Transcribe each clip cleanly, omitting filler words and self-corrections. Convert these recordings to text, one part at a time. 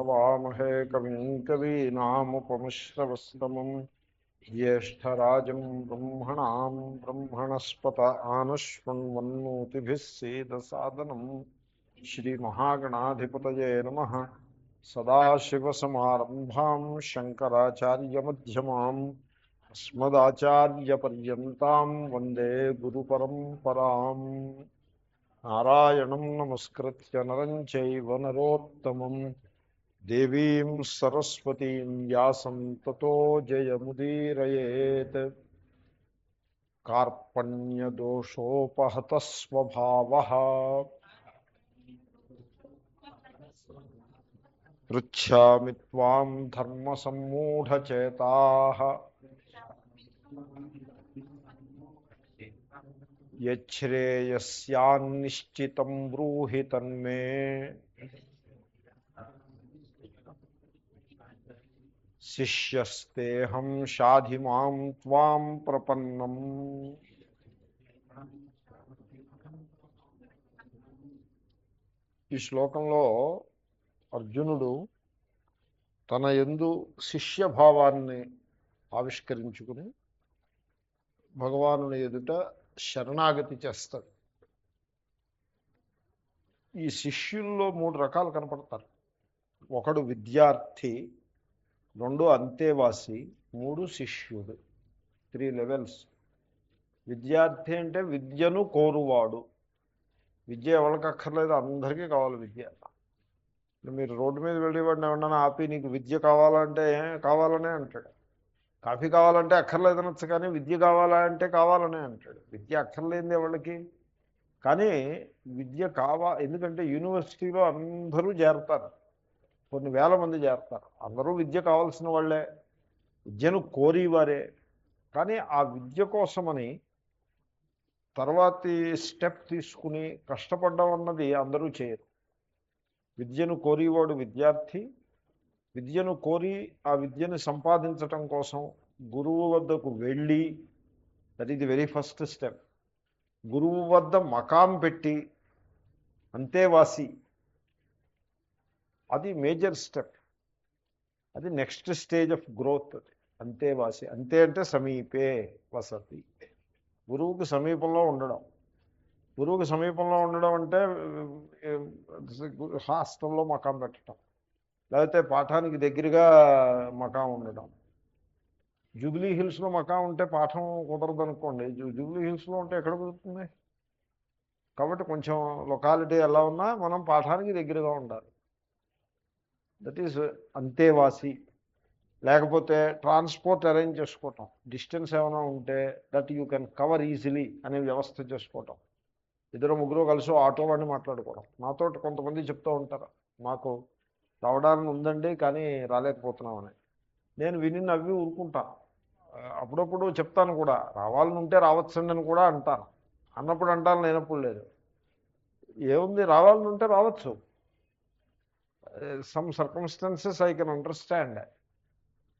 हवामहे कविं कवीनामुपमिश्रवस्तमम् ज्येष्ठराजं ब्रह्मणां ब्रह्मणस्पत आनश्वन्वन्नोतिभिः सीदसादनं श्रीमहागणाधिपतये नमः। सदाशिवसमारम्भां शङ्कराचार्यमध्यमाम् अस्मदाचार्यपर्यन्तां वन्दे गुरुपरम्पराम्। नारायणं नमस्कृत्य नरं चैव नरोत्तमं देवीं सरस्वतीं व्यासं ततो जयमुदीरयेत्। कार्पण्यदोषोपहतः स्वभावः पृच्छामि त्वां धर्मसम्मूढचेताः यच्छ्रेयस्यान्निश्चितं ब्रूहि तन्मे शिष्यस्तेऽहं शाधि मां त्वां प्रपन्नम्। ఈ శ్లోకంలో అర్జునుడు తన యందు శిష్యభావాన్ని ఆవిష్కరించుకుని భగవానుని ఎదుట శరణాగతి చేస్తాడు. ఈ శిష్యుల్లో 3 రకాలు కనపడతారు. ఒకడు విద్యార్థి, 2 అంతేవాసి, 3 శిష్యుడు. 3 లెవెల్స్. విద్యార్థి అంటే విద్యను కోరువాడు. విద్య ఎవరికి అక్కర్లేదు, అందరికీ కావాలి విద్య. మీరు రోడ్డు మీద వెళ్ళేవాడిని ఏమన్నా ఆపి నీకు విద్య కావాలంటే కావాలనే అంటాడు. కాఫీ కావాలంటే అక్కర్లేదనొచ్చు, కానీ విద్య కావాలంటే కావాలనే అంటాడు. విద్య అక్కర్లేనిది ఎవరికి, కానీ విద్య ఎందుకంటే యూనివర్సిటీలో అందరూ చేరతారు, కొన్ని వేల మంది చేరతారు. అందరూ విద్య కావాల్సిన వాళ్ళే, విద్యను కోరేవారే. కానీ ఆ విద్య కోసమని తర్వాతి స్టెప్ తీసుకుని కష్టపడ్డం అన్నది అందరూ చేయరు. విద్యను కోరేవాడు విద్యార్థి. విద్యను కోరి ఆ విద్యను సంపాదించటం కోసం గురువు వద్దకు వెళ్ళి, that is the very first step. గురువు వద్ద మకాం పెట్టి అంతేవాసి, అది మేజర్ స్టెప్. అది నెక్స్ట్ స్టేజ్ ఆఫ్ గ్రోత్. అంతేవాసి, అంతే అంటే సమీపే వసతి, గురువుకి సమీపంలో ఉండడం. గురువుకి సమీపంలో ఉండడం అంటే హాస్టల్లో మకాం పెట్టడం, లేకపోతే పాఠానికి దగ్గరగా మకాం ఉండడం. జూబ్లీ హిల్స్లో మకాం ఉంటే పాఠం కుదరదు అనుకోండి. జూబ్లీ హిల్స్లో ఉంటే ఎక్కడ కుదురుతుంది? కాబట్టి కొంచెం లొకాలిటీ ఎలా ఉన్నా మనం పాఠానికి దగ్గరగా ఉండాలి. దట్ ఈజ్ అంతేవాసి. లేకపోతే ట్రాన్స్పోర్ట్ అరేంజ్ చేసుకోవటం, డిస్టెన్స్ ఏమైనా ఉంటే that you can cover easily అనే వ్యవస్థ చేసుకోవటం. 2-3 కలిసి ఆటో వాడిని మాట్లాడుకోవడం. నాతో కొంతమంది చెప్తూ ఉంటారు, మాకు రావడానికి ఉందండి కానీ రాలేకపోతున్నామని. నేను విని నవ్వి ఊరుకుంటాను. అప్పుడప్పుడు చెప్తాను కూడా, రావాలని ఉంటే రావచ్చండి అని కూడా అంటాను. అన్నప్పుడు అంటాను, లేనప్పుడు లేదు. ఏముంది, రావాలని ఉంటే రావచ్చు. Some circumstances I can understand.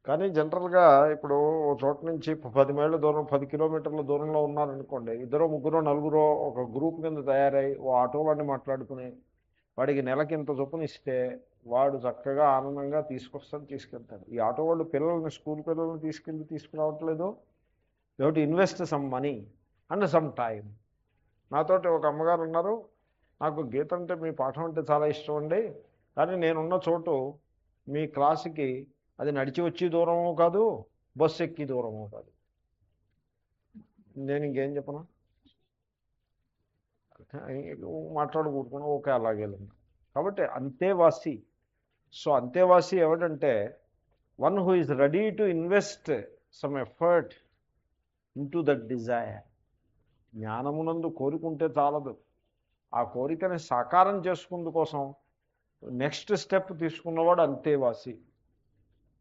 కానీ జనరల్గా ఇప్పుడు ఒక చోట నుంచి 10 మైళ్ళ దూరం, 10 కిలోమీటర్ల దూరంలో ఉన్నారనుకోండి, 2-3-4 ఒక గ్రూప్ కింద తయారై ఓ ఆటో వాడిని మాట్లాడుకుని వాడికి నెలకి ఇంత చొప్పున ఇస్తే వాడు చక్కగా ఆనందంగా తీసుకెళ్తాడు. ఈ ఆటో వాళ్ళు పిల్లల్ని, స్కూల్ పిల్లల్ని తీసుకురావట్లేదు. You have to invest some money and some time. నాతోటి ఒక అమ్మగారు ఉన్నారు, నాకు గీత అంటే మీ పాఠం అంటే చాలా ఇష్టం అండి, కానీ నేనున్న చోటు మీ క్లాసుకి అది నడిచి వచ్చి దూరము కాదు, బస్సు ఎక్కి దూరము కాదు. నేను ఇంకేం చెప్పను, మాట్లాడుకుంటున్నాను. ఓకే, అలాగే. కాబట్టి అంతేవాసి. సో అంతేవాసి ఎవడంటే one who is ready to invest some effort into that desire. జ్ఞానమునందు కోరుకుంటే చాలదు, ఆ కోరికని సాకారం చేసుకుందు కోసం నెక్స్ట్ స్టెప్ తీసుకున్నవాడు అంతేవాసి.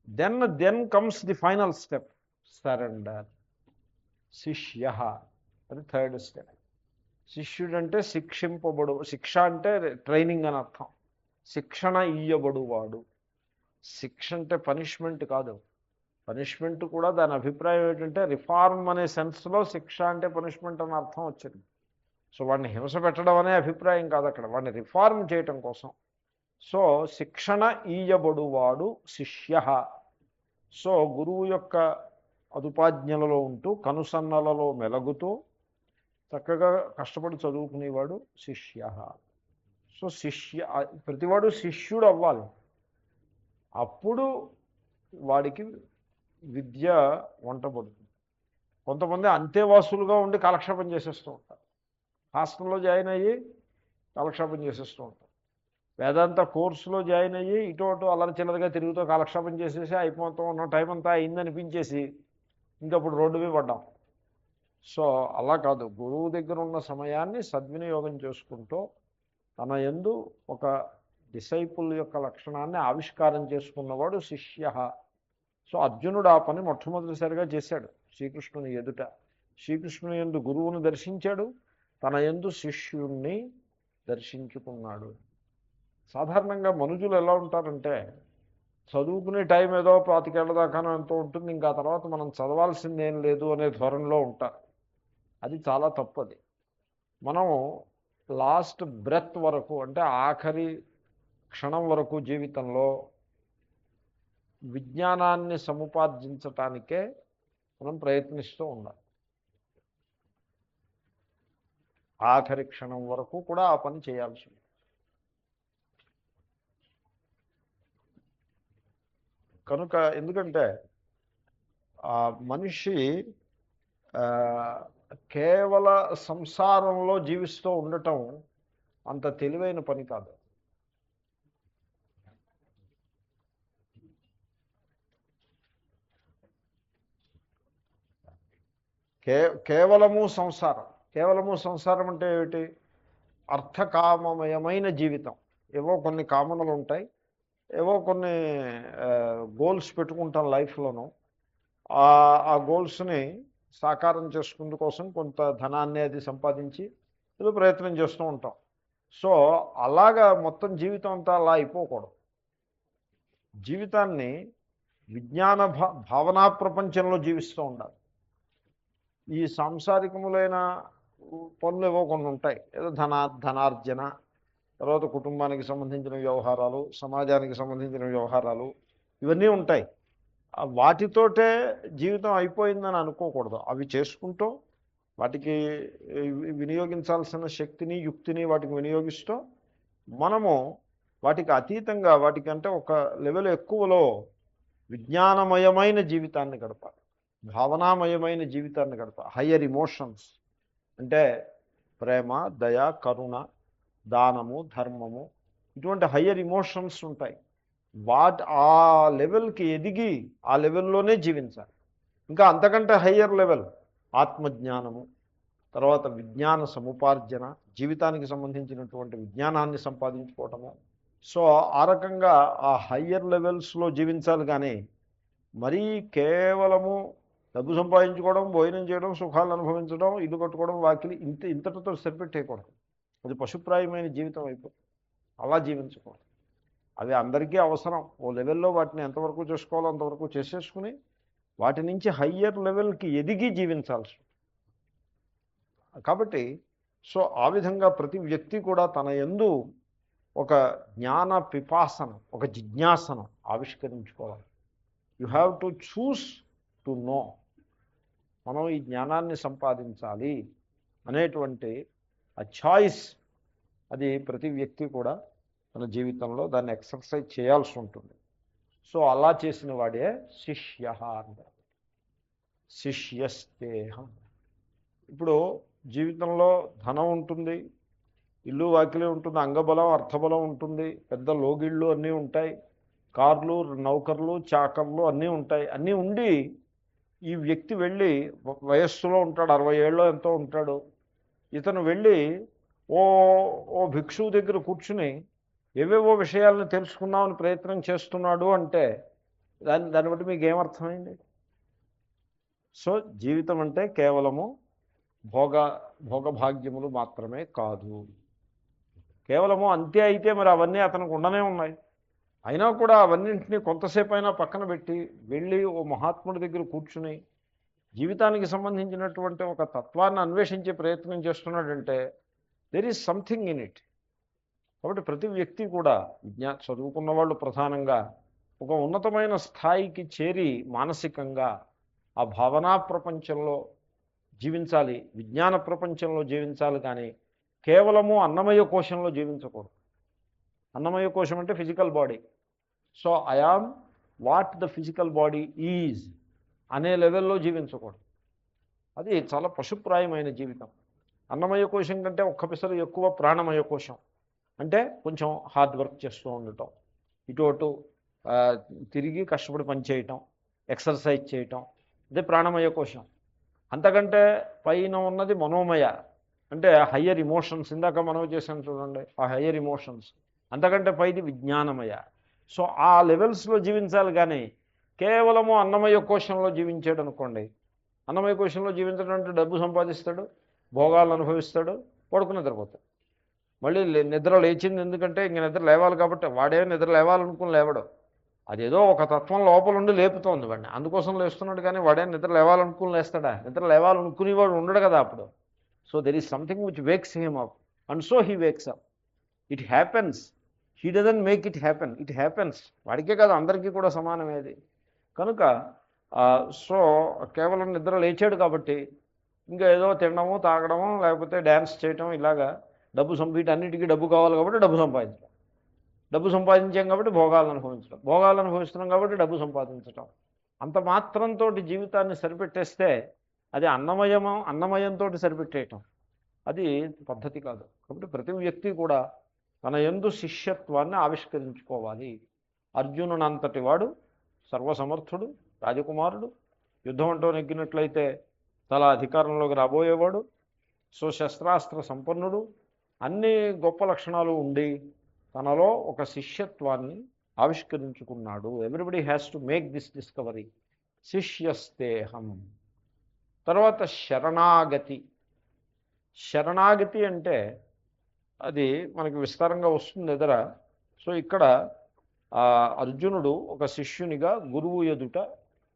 Then comes the final step, surrender. శిష్య అది 3rd స్టెప్. శిష్యుడు అంటే శిక్షింపబడు, శిక్ష అంటే ట్రైనింగ్ అని అర్థం. శిక్షణ ఇయ్యబడువాడు. శిక్ష అంటే పనిష్మెంట్ కాదు. పనిష్మెంట్ కూడా దాని అభిప్రాయం ఏంటంటే రిఫార్మ్ అనే సెన్స్లో శిక్ష అంటే పనిష్మెంట్ అని అర్థం వచ్చింది. సో వాడిని హింస పెట్టడం అనే అభిప్రాయం కాదు అక్కడ, వాడిని రిఫార్మ్ చేయటం కోసం. సో శిక్షణ ఈయబడువాడు శిష్య. సో గురువు యొక్క అదుపాజ్ఞలలో ఉంటూ కనుసన్నలలో మెలగుతూ చక్కగా కష్టపడి చదువుకునేవాడు శిష్య. సో ప్రతివాడు శిష్యుడు అవ్వాలి. అప్పుడు వాడికి విద్య వంటపడుతుంది. కొంతమంది అంతేవాసులుగా ఉండి కాలక్షేపం చేసేస్తూ ఉంటారు. హాస్టల్లో జాయిన్ అయ్యి కాలక్షేపం చేసేస్తూ ఉంటారు. వేదాంత కోర్సులో జాయిన్ అయ్యి ఇటు అటు అల్లరి చిల్లరగా తిరుగుతూ కాలక్షేపం చేసేసి అయిపోతూ ఉన్న టైం అంతా అయిందనిపించేసి ఇంకప్పుడు రోడ్డు మీద పడ్డాం. సో అలా కాదు, గురువు దగ్గర ఉన్న సమయాన్ని సద్వినియోగం చేసుకుంటూ తన యందు ఒక డిసైపుల్ యొక్క లక్షణాన్ని ఆవిష్కారం చేసుకున్నవాడు శిష్య. సో అర్జునుడు ఆ పని మొట్టమొదటిసారిగా చేశాడు శ్రీకృష్ణుని ఎదుట. శ్రీకృష్ణుని యందు గురువును దర్శించాడు, తన యందు శిష్యుణ్ణి దర్శించుకున్నాడు. సాధారణంగా మనుషులు ఎలా ఉంటారంటే చదువుకునే టైం ఏదో 25 ఏళ్ల దాకానో ఎంతో ఉంటుంది, ఇంకా తర్వాత మనం చదవాల్సిందేం లేదు అనే ధోరణిలో ఉంటారు. అది చాలా తప్పది. మనం లాస్ట్ బ్రెత్ వరకు, అంటే ఆఖరి క్షణం వరకు జీవితంలో విజ్ఞానాన్ని సముపార్జించటానికే మనం ప్రయత్నిస్తూ ఉండాలి. ఆఖరి క్షణం వరకు కూడా ఆ పని చేయాల్సి ఉంది. కనుక ఎందుకంటే మనిషి కేవల సంసారంలో జీవిస్తూ ఉండటం అంత తెలివైన పని కాదు. కేవలము సంసారం. కేవలము సంసారం అంటే ఏమిటి? అర్థకామమయమైన జీవితం. ఏవో కొన్ని కామనలు ఉంటాయి, ఏవో కొన్ని గోల్స్ పెట్టుకుంటాం లైఫ్లోనూ. ఆ గోల్స్ని సాకారం చేసుకునే కోసం కొంత ధనాన్ని అది సంపాదించి ఏదో ప్రయత్నం చేస్తూ ఉంటాం. సో అలాగా మొత్తం జీవితం అంతా అలా అయిపోకూడదు. జీవితాన్ని విజ్ఞాన భావనా ప్రపంచంలో జీవిస్తూ ఉండాలి. ఈ సాంసారికములైన పనులు ఏవో కొన్ని ఉంటాయి, ఏదో ధనార్జన, తర్వాత కుటుంబానికి సంబంధించిన వ్యవహారాలు, సమాజానికి సంబంధించిన వ్యవహారాలు, ఇవన్నీ ఉంటాయి. వాటితోటే జీవితం అయిపోయిందని అనుకోకూడదు. అవి చేసుకుంటూ వాటికి వినియోగించాల్సిన శక్తిని యుక్తిని వాటికి వినియోగిస్తూ మనము వాటికి అతీతంగా, వాటికంటే ఒక లెవెల్ ఎక్కువలో విజ్ఞానమయమైన జీవితాన్ని గడపాలి, భావనామయమైన జీవితాన్ని గడపాలి. హయ్యర్ ఇమోషన్స్ అంటే ప్రేమ, దయ, కరుణ, దానము, ధర్మము, ఇటువంటి హయ్యర్ ఇమోషన్స్ ఉంటాయి. ఆ లెవెల్కి ఎదిగి ఆ లెవెల్లోనే జీవించాలి. ఇంకా అంతకంటే హయ్యర్ లెవెల్ ఆత్మజ్ఞానము, తర్వాత విజ్ఞాన సముపార్జన, జీవితానికి సంబంధించినటువంటి విజ్ఞానాన్ని సంపాదించుకోవటము. సో ఆ రకంగా ఆ హయ్యర్ లెవెల్స్లో జీవించాలి. కానీ మరీ కేవలము డబ్బు సంపాదించుకోవడం, భోజనం చేయడం, సుఖాలు అనుభవించడం, ఇల్లు కట్టుకోవడం, వాకిలి ఇంతటితో సరిపెట్టేయకూడదు. అది పశుప్రాయమైన జీవితం అయిపోతుంది. అలా జీవించకూడదు. అవి అందరికీ అవసరం. ఓ లెవెల్లో వాటిని ఎంతవరకు చేసుకోవాలో అంతవరకు చేసేసుకుని వాటి నుంచి హయ్యర్ లెవెల్కి ఎదిగి జీవించాల్సి. కాబట్టి సో ఆ విధంగా ప్రతి వ్యక్తి కూడా తన యందు ఒక జ్ఞాన పిపాసన, ఒక జిజ్ఞాసను ఆవిష్కరించుకోవాలి. You have to choose to know. మనం ఈ జ్ఞానాన్ని సంపాదించాలి అనేటువంటి ఆ చాయిస్, అది ప్రతి వ్యక్తి కూడా మన జీవితంలో దాన్ని ఎక్సర్సైజ్ చేయాల్సి ఉంటుంది. సో అలా చేసిన వాడే శిష్య అంటారు. శిష్యస్తేహం. ఇప్పుడు జీవితంలో ధనం ఉంటుంది, ఇల్లు వాకిలి ఉంటుంది, అంగబలం, అర్థబలం ఉంటుంది, పెద్ద లోగిళ్ళు అన్నీ ఉంటాయి, కార్లు, నౌకర్లు, చాకర్లు అన్నీ ఉంటాయి. అన్నీ ఉండి ఈ వ్యక్తి వెళ్ళి వయస్సులో ఉంటాడు, 60 ఏళ్ళలో ఎంతో ఉంటాడు. ఇతను వెళ్ళి ఓ భిక్షువు దగ్గర కూర్చుని ఏవేవో విషయాలను తెలుసుకుందామని ప్రయత్నం చేస్తున్నాడు అంటే దాన్ని బట్టి మీకు ఏమర్థమైంది? సో జీవితం అంటే కేవలము భోగభాగ్యములు మాత్రమే కాదు. కేవలము అంతే అయితే మరి అవన్నీ అతనికి ఉండనే ఉన్నాయి. అయినా కూడా అవన్నింటినీ కొంతసేపు అయినా పక్కన పెట్టి వెళ్ళి ఓ మహాత్ముడి దగ్గర కూర్చుని జీవితానికి సంబంధించినటువంటి ఒక తత్వాన్ని అన్వేషించే ప్రయత్నం చేస్తున్నాడంటే there is something in it. కాబట్టి ప్రతి వ్యక్తి కూడా చదువుకున్న వాళ్ళు ప్రధానంగా ఒక ఉన్నతమైన స్థాయికి చేరి మానసికంగా ఆ భావనా ప్రపంచంలో జీవించాలి, విజ్ఞాన ప్రపంచంలో జీవించాలి, కానీ కేవలము అన్నమయ కోశంలో జీవించకూడదు. అన్నమయ కోశం అంటే physical body. So I am what the physical body is అనే లెవెల్లో జీవించకూడదు. అది చాలా పశుప్రాయమైన జీవితం. అన్నమయ కోశం కంటే ఒక్క పిసరు ఎక్కువ ప్రాణమయ కోశం. అంటే కొంచెం హార్డ్ వర్క్ చేస్తూ ఉండటం, ఇటు అటు తిరిగి కష్టపడి పనిచేయటం, ఎక్సర్సైజ్ చేయటం, అదే ప్రాణమయ కోశం. అంతకంటే పైన ఉన్నది మనోమయ, అంటే హయ్యర్ ఇమోషన్స్. ఇందాక మనం చేసాను చూడండి, ఆ హయ్యర్ ఇమోషన్స్. అంతకంటే పైది విజ్ఞానమయ. సో ఆ లెవెల్స్లో జీవించాలి, కానీ కేవలము అన్నమయ కోశంలో జీవించాడు అనుకోండి. అన్నమయ కోశంలో జీవించడం అంటే డబ్బు సంపాదిస్తాడు, భోగాలను అనుభవిస్తాడు, పడుకుని నిద్రపోతాడు. మళ్ళీ నిద్ర లేచింది ఎందుకంటే ఇంక నిద్ర లేవాలి కాబట్టి, వాడే నిద్ర లేవాలనుకుని లేవడం, అదేదో ఒక తత్వం లోపల ఉండి లేపుతోంది వాడిని, అందుకోసం లేస్తున్నాడు. కానీ వాడే నిద్ర లేవాలనుకుని లేస్తాడా? నిద్ర లేవాలనుకునేవాడు ఉండడు కదా అప్పుడు. So there is something which wakes him up, and so he wakes up. It happens, he doesn't make it happen, it happens. వాడికే కాదు, అందరికీ కూడా సమానమేది. కనుక సో కేవలం నిద్ర లేచాడు కాబట్టి ఇంకా ఏదో తినడము, తాగడము, లేకపోతే డ్యాన్స్ చేయటం, ఇలాగా డబ్బు వీటన్నిటికీ డబ్బు కావాలి కాబట్టి డబ్బు సంపాదించడం, డబ్బు సంపాదించాం కాబట్టి భోగాలను అనుభవించడం, భోగాలు అనుభవిస్తున్నాం కాబట్టి డబ్బు సంపాదించడం. అంత మాత్రంతో జీవితాన్ని సరిపెట్టేస్తే అది అన్నమయంతో సరిపెట్టేయటం అది పద్ధతి కాదు. కాబట్టి ప్రతి వ్యక్తి కూడా తన యందు శిష్యత్వాన్ని ఆవిష్కరించుకోవాలి. అర్జునునంతటి వాడు సర్వసమర్థుడు, రాజకుమారుడు, యుద్ధం అంటూ నెగ్గినట్లయితే చాలా అధికారంలోకి రాబోయేవాడు, సో శస్త్రాస్త్ర సంపన్నుడు, అన్ని గొప్ప లక్షణాలు ఉండి తనలో ఒక శిష్యత్వాన్ని ఆవిష్కరించుకున్నాడు. Everybody has to make this discovery. శిష్యస్తేహం. తర్వాత శరణాగతి. శరణాగతి అంటే అది మనకి విస్తారంగా వస్తుంది ఎదుర. సో ఇక్కడ అర్జునుడు ఒక శిష్యునిగా గురువు ఎదుట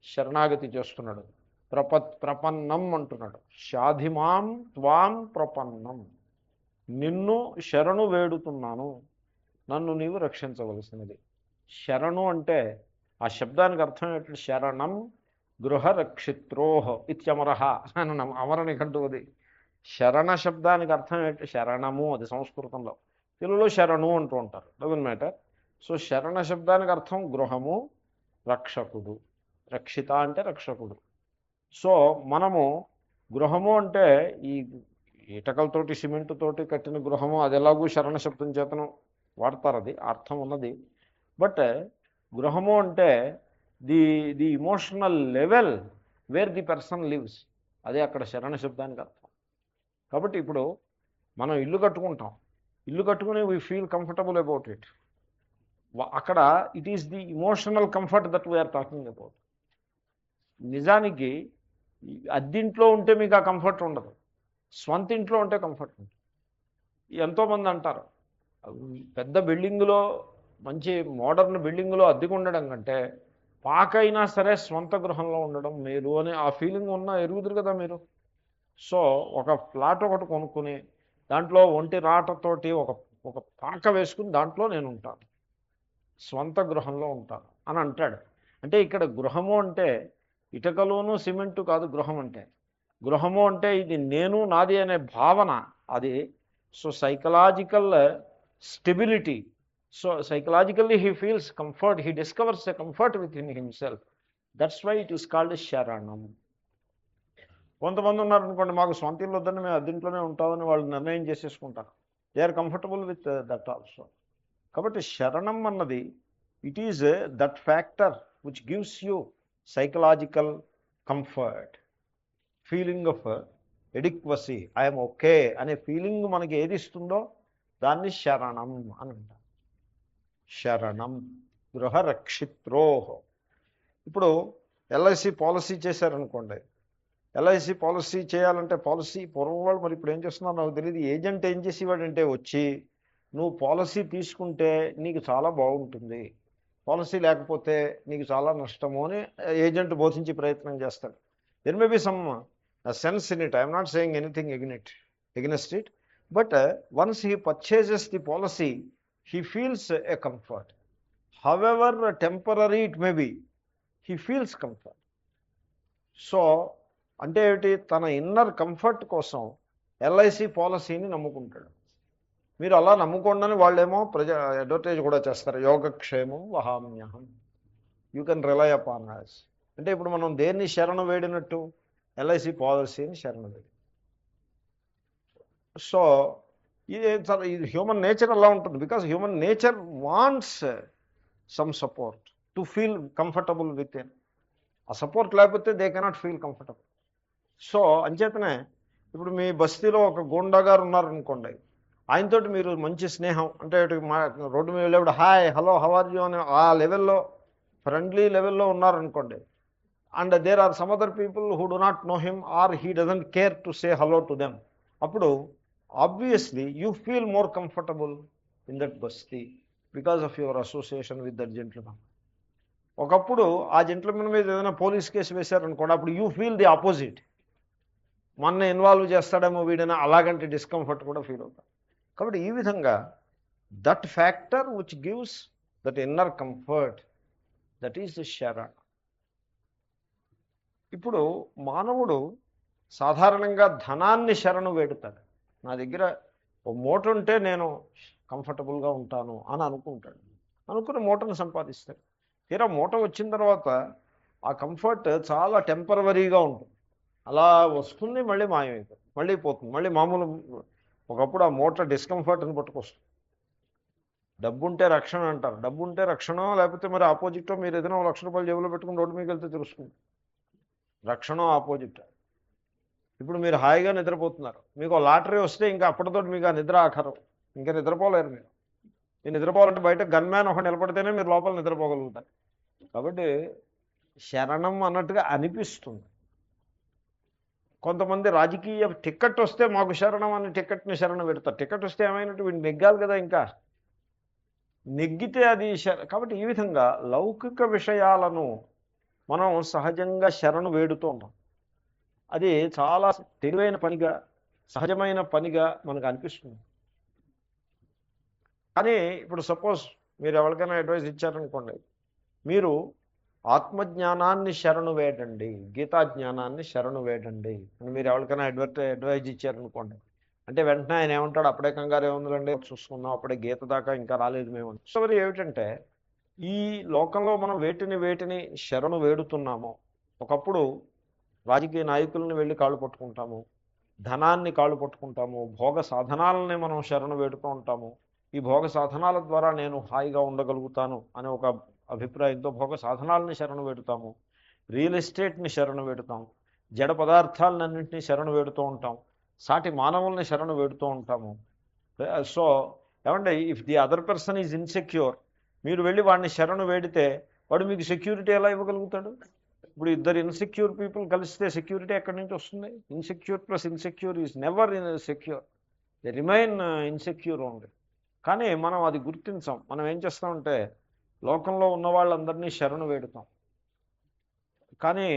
శరణాగతి చేస్తున్నాడు. ప్రపన్నం అంటున్నాడు. షాధిమాం త్వాం ప్రపన్నం, నిన్ను శరణు వేడుతున్నాను, నన్ను నీవు రక్షించవలసినది. శరణు అంటే ఆ శబ్దానికి అర్థం ఏంటంటే శరణం గృహరక్షిత్రోహ ఇత్యమరహ అని అమరనిఘంటువుది. శరణ శబ్దానికి అర్థం ఏంటి? శరణము, అది సంస్కృతంలో. తెలుగులో శరణు అంటూ ఉంటారు, డజంట్ మ్యాటర్. సో శరణ శబ్దానికి అర్థం గృహము, రక్షకుడు. రక్షిత అంటే రక్షకుడు. సో మనము గృహము అంటే ఈ ఇటకలతోటి సిమెంటుతోటి కట్టిన గృహము, అది ఎలాగూ శరణ శబ్దం చేతను వాడతారు, అది అర్థం ఉన్నది. బట్ గృహము అంటే the emotional level where the person lives, అదే అక్కడ శరణ శబ్దానికి అర్థం. కాబట్టి ఇప్పుడు మనం ఇల్లు కట్టుకుంటాం, ఇల్లు కట్టుకుని we feel comfortable about it. అక్కడ it is the emotional comfort that we are talking about. నిజానికి అద్దింట్లో ఉంటే మీకు ఆ కంఫర్ట్ ఉండదు, స్వంత ఇంట్లో ఉంటే కంఫర్ట్ ఉంటుంది. ఎంతోమంది అంటారు పెద్ద బిల్డింగులో, మంచి మోడర్న్ బిల్డింగులో అద్దెకు ఉండడం కంటే పాకైనా సరే స్వంత గృహంలో ఉండడం మేలు అని ఆ ఫీలింగ్ ఎరుగుదురు కదా మీరు. సో ఒక ఫ్లాట్ ఒకటి కొనుక్కుని దాంట్లో ఒంటి రాటతోటి ఒక పాక వేసుకుని దాంట్లో నేను ఉంటాను, స్వంత గృహంలో ఉంటాను అని అంటాడు. అంటే ఇక్కడ గృహము అంటే ఇటుకలోను సిమెంటు కాదు. గృహం అంటే, గృహము అంటే ఇది నేను, నాది అనే భావన అది. So psychological stability. So psychologically he feels comfort, he discovers a comfort within himself. That's why it is called శరణం. కొంతమంది ఉన్నారనుకోండి, మాకు సొంత ఇల్లు వద్దని మేము అద్దెంట్లోనే ఉంటామని వాళ్ళు నిర్ణయం చేసేసుకుంటారు. They are comfortable with that also. కాబట్టి శరణం అన్నది it is that factor which gives you psychological comfort, feeling of adequacy, I'm okay అనే ఫీలింగ్ మనకి ఏది ఇస్తుందో దాన్ని శరణం అని అంటారు. శరణం గృహరక్షిత్రోహ. ఇప్పుడు ఎల్ఐసి పాలసీ చేశారనుకోండి, ఎల్ఐసి పాలసీ చేయాలంటే పాలసీ పూర్వం వాళ్ళు మరి ఇప్పుడు ఏం చేస్తున్నారు నాకు తెలియదు. ఏజెంట్ ఏం చేసేవాడంటే వచ్చి నువ్వు పాలసీ తీసుకుంటే నీకు చాలా బాగుంటుంది, పాలసీ లేకపోతే నీకు చాలా నష్టము అని ఏజెంట్ బోధించే ప్రయత్నం చేస్తాడు. There may be some sense in it. I'm not saying anything against it. But once he purchases the policy, he feels a comfort. However temporary it may be, he feels comfort. So అంటే ఏమిటి, తన inner comfort కోసం LIC పాలసీని నమ్ముకుంటాడు. మీరు అలా నమ్ముకోండి వాళ్ళేమో advertise కూడా చేస్తారు, యోగక్షేమం వహామ్యహం, you can rely upon us. అంటే ఇప్పుడు మనం దేన్ని శరణు వేడినట్టు, ఎల్ఐసి పాలసీని శరణు వేడి. సో ఇది హ్యూమన్ నేచర్ అలా ఉంటుంది. Because human nature wants some support to feel comfortable with in. ఆ సపోర్ట్ లేకపోతే they cannot feel comfortable. So అంచేతనే ఇప్పుడు మీ బస్తీలో ఒక గోండా గారు ఉన్నారనుకోండి, ఆయనతోటి మీరు మంచి స్నేహం అంటే రోడ్డు మీద వెళ్ళేప్పుడు hi hello how are you అని ఆ లెవెల్లో ఫ్రెండ్లీ లెవెల్లో ఉన్నారనుకోండి, and there are some other people who do not know him or he doesn't care to say hello to them, అప్పుడు obviously you feel more comfortable in that బస్తీ because of your association with that gentleman. ఒకప్పుడు ఆ gentleman మీద ఏదైనా police case వేశారనుకోండి, అప్పుడు you feel the opposite, మన involve చేస్తాడేమో వీడైనా, అలాగంటే డిస్కంఫర్ట్ కూడా ఫీల్ అవుతాం. కాబట్టి ఈ విధంగా that factor which gives that inner comfort, that is the శరణ. ఇప్పుడు మానవుడు సాధారణంగా ధనాన్ని శరణు వేడుతాడు. నా దగ్గర ఓ మూట ఉంటే నేను కంఫర్టబుల్గా ఉంటాను అని అనుకుంటాడు. అనుకుని మూటను సంపాదిస్తాడు. తీరా మూట వచ్చిన తర్వాత ఆ కంఫర్ట్ చాలా టెంపరవరీగా ఉంటుంది. అలా వస్తుంది, మళ్ళీ మాయమైపోతుంది, మళ్ళీ పోతుంది, మళ్ళీ మామూలు. ఒకప్పుడు ఆ మూట డిస్కంఫర్ట్ని పట్టుకొస్తుంది. డబ్బు ఉంటే రక్షణ అంటారు. డబ్బు ఉంటే రక్షణ, లేకపోతే మరి ఆపోజిట్. మీరు ఏదైనా ₹1,00,000 జేబులో పెట్టుకుని రోడ్డు మీకు వెళ్తే తెలుస్తుంది రక్షణ ఆపోజిట్. ఇప్పుడు మీరు హాయిగా నిద్రపోతున్నారు, మీకు లాటరీ వస్తే ఇంకా అప్పటితో మీకు ఆ నిద్ర ఆఖరు, ఇంకా నిద్రపోలేరు. మీరు నిద్రపోవాలంటే బయట గన్మ్యాన్ ఒకటి నిలబడితేనే మీరు లోపల నిద్రపోగలుగుతారు. కాబట్టి శరణం అన్నట్టుగా అనిపిస్తుంది. కొంతమంది రాజకీయ టికెట్ వస్తే మాకు శరణం అని టికెట్ని శరణ పెడతారు. టికెట్ వస్తే ఏమైనట్టు వీడు నెగ్గాలి కదా, ఇంకా నెగ్గితే అది కాబట్టి ఈ విధంగా లౌకిక విషయాలను మనం సహజంగా శరణు వేడుతూ ఉంటాం. అది చాలా తెలివైన పనిగా, సహజమైన పనిగా మనకు అనిపిస్తుంది. కానీ ఇప్పుడు సపోజ్ మీరు ఎవరికైనా అడ్వైస్ ఇచ్చారనుకోండి, మీరు ఆత్మజ్ఞానాన్ని శరణు వేడండి, గీతా జ్ఞానాన్ని శరణు వేడండి అని మీరు ఎవరికైనా అడ్వైజ్ ఇచ్చారనుకోండి, అంటే వెంటనే ఆయన ఏమంటాడు, అప్పుడే కంగారు ఏముందండి చూసుకుందాం, అప్పుడే గీత దాకా ఇంకా రాలేదు మేము. సో మరి ఏమిటంటే, ఈ లోకంలో మనం వేటిని శరణు వేడుతున్నామో, ఒకప్పుడు రాజకీయ నాయకులను వెళ్ళి కాళ్ళు పట్టుకుంటాము, ధనాన్ని కాళ్ళు పట్టుకుంటాము, భోగ సాధనాలని మనం శరణు వేడుతూ ఉంటాము. ఈ భోగ సాధనాల ద్వారా నేను హాయిగా ఉండగలుగుతాను అనే ఒక అభిప్రాయంతో భోగ సాధనాలని శరణు వేడుతాము. రియల్ ఎస్టేట్ని శరణు వేడుతాం, జడ పదార్థాలన్నింటినీ శరణు వేడుతూ ఉంటాం, సాటి మానవుల్ని శరణు వేడుతూ ఉంటాము. సో ఏమంటే if the other person is insecure, మీరు వెళ్ళి వాడిని శరణు వేడితే వాడు మీకు సెక్యూరిటీ ఎలా ఇవ్వగలుగుతాడు? ఇప్పుడు ఇద్దరు ఇన్సెక్యూర్ పీపుల్ కలిస్తే సెక్యూరిటీ ఎక్కడి నుంచి వస్తుంది? Insecure plus insecure is never secure, they remain insecure only. కానీ మనం అది గుర్తించాం. మనం ఏం చేస్తామంటే లోకంలో ఉన్న వాళ్ళందరినీ శరణు వేడుతాం, కానీ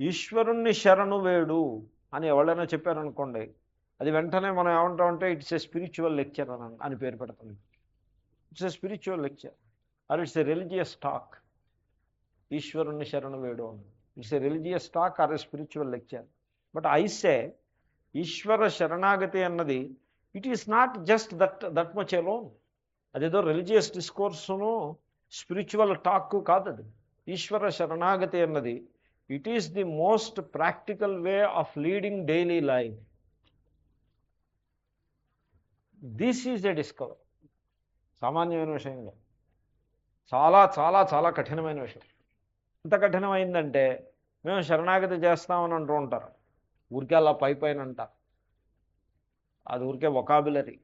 ఈశ్వరుణ్ణి శరణు వేడు అని ఎవరైనా చెప్పారనుకోండి, అది వెంటనే మనం ఏమంటామంటే ఇట్స్ ఏ స్పిరిచువల్ లెక్చర్ అని పేరు పెడతాం. It's a spiritual lecture or it's a religious talk. ఈశ్వరుణ్ణి శరణు వేడు అని it's a religious talk or a spiritual lecture. But I say ఈశ్వర శరణాగతి అన్నది it is not just that much alone. అదేదో రిలీజియస్ డిస్కోర్సును స్పిరిచువల్ టాక్ కాదు అది. ఈశ్వర శరణాగతి అన్నది it is the most practical way of leading daily life. This is a discover. సామాన్యమైన విషయంలో చాలా చాలా చాలా కఠినమైన విషయం. ఎంత కఠినమైందంటే మేము శరణాగతి చేస్తామని అంటూ ఉంటారు, ఊరికే అలా పైన అంటారు. అది ఊరికే వొకాబులరీ.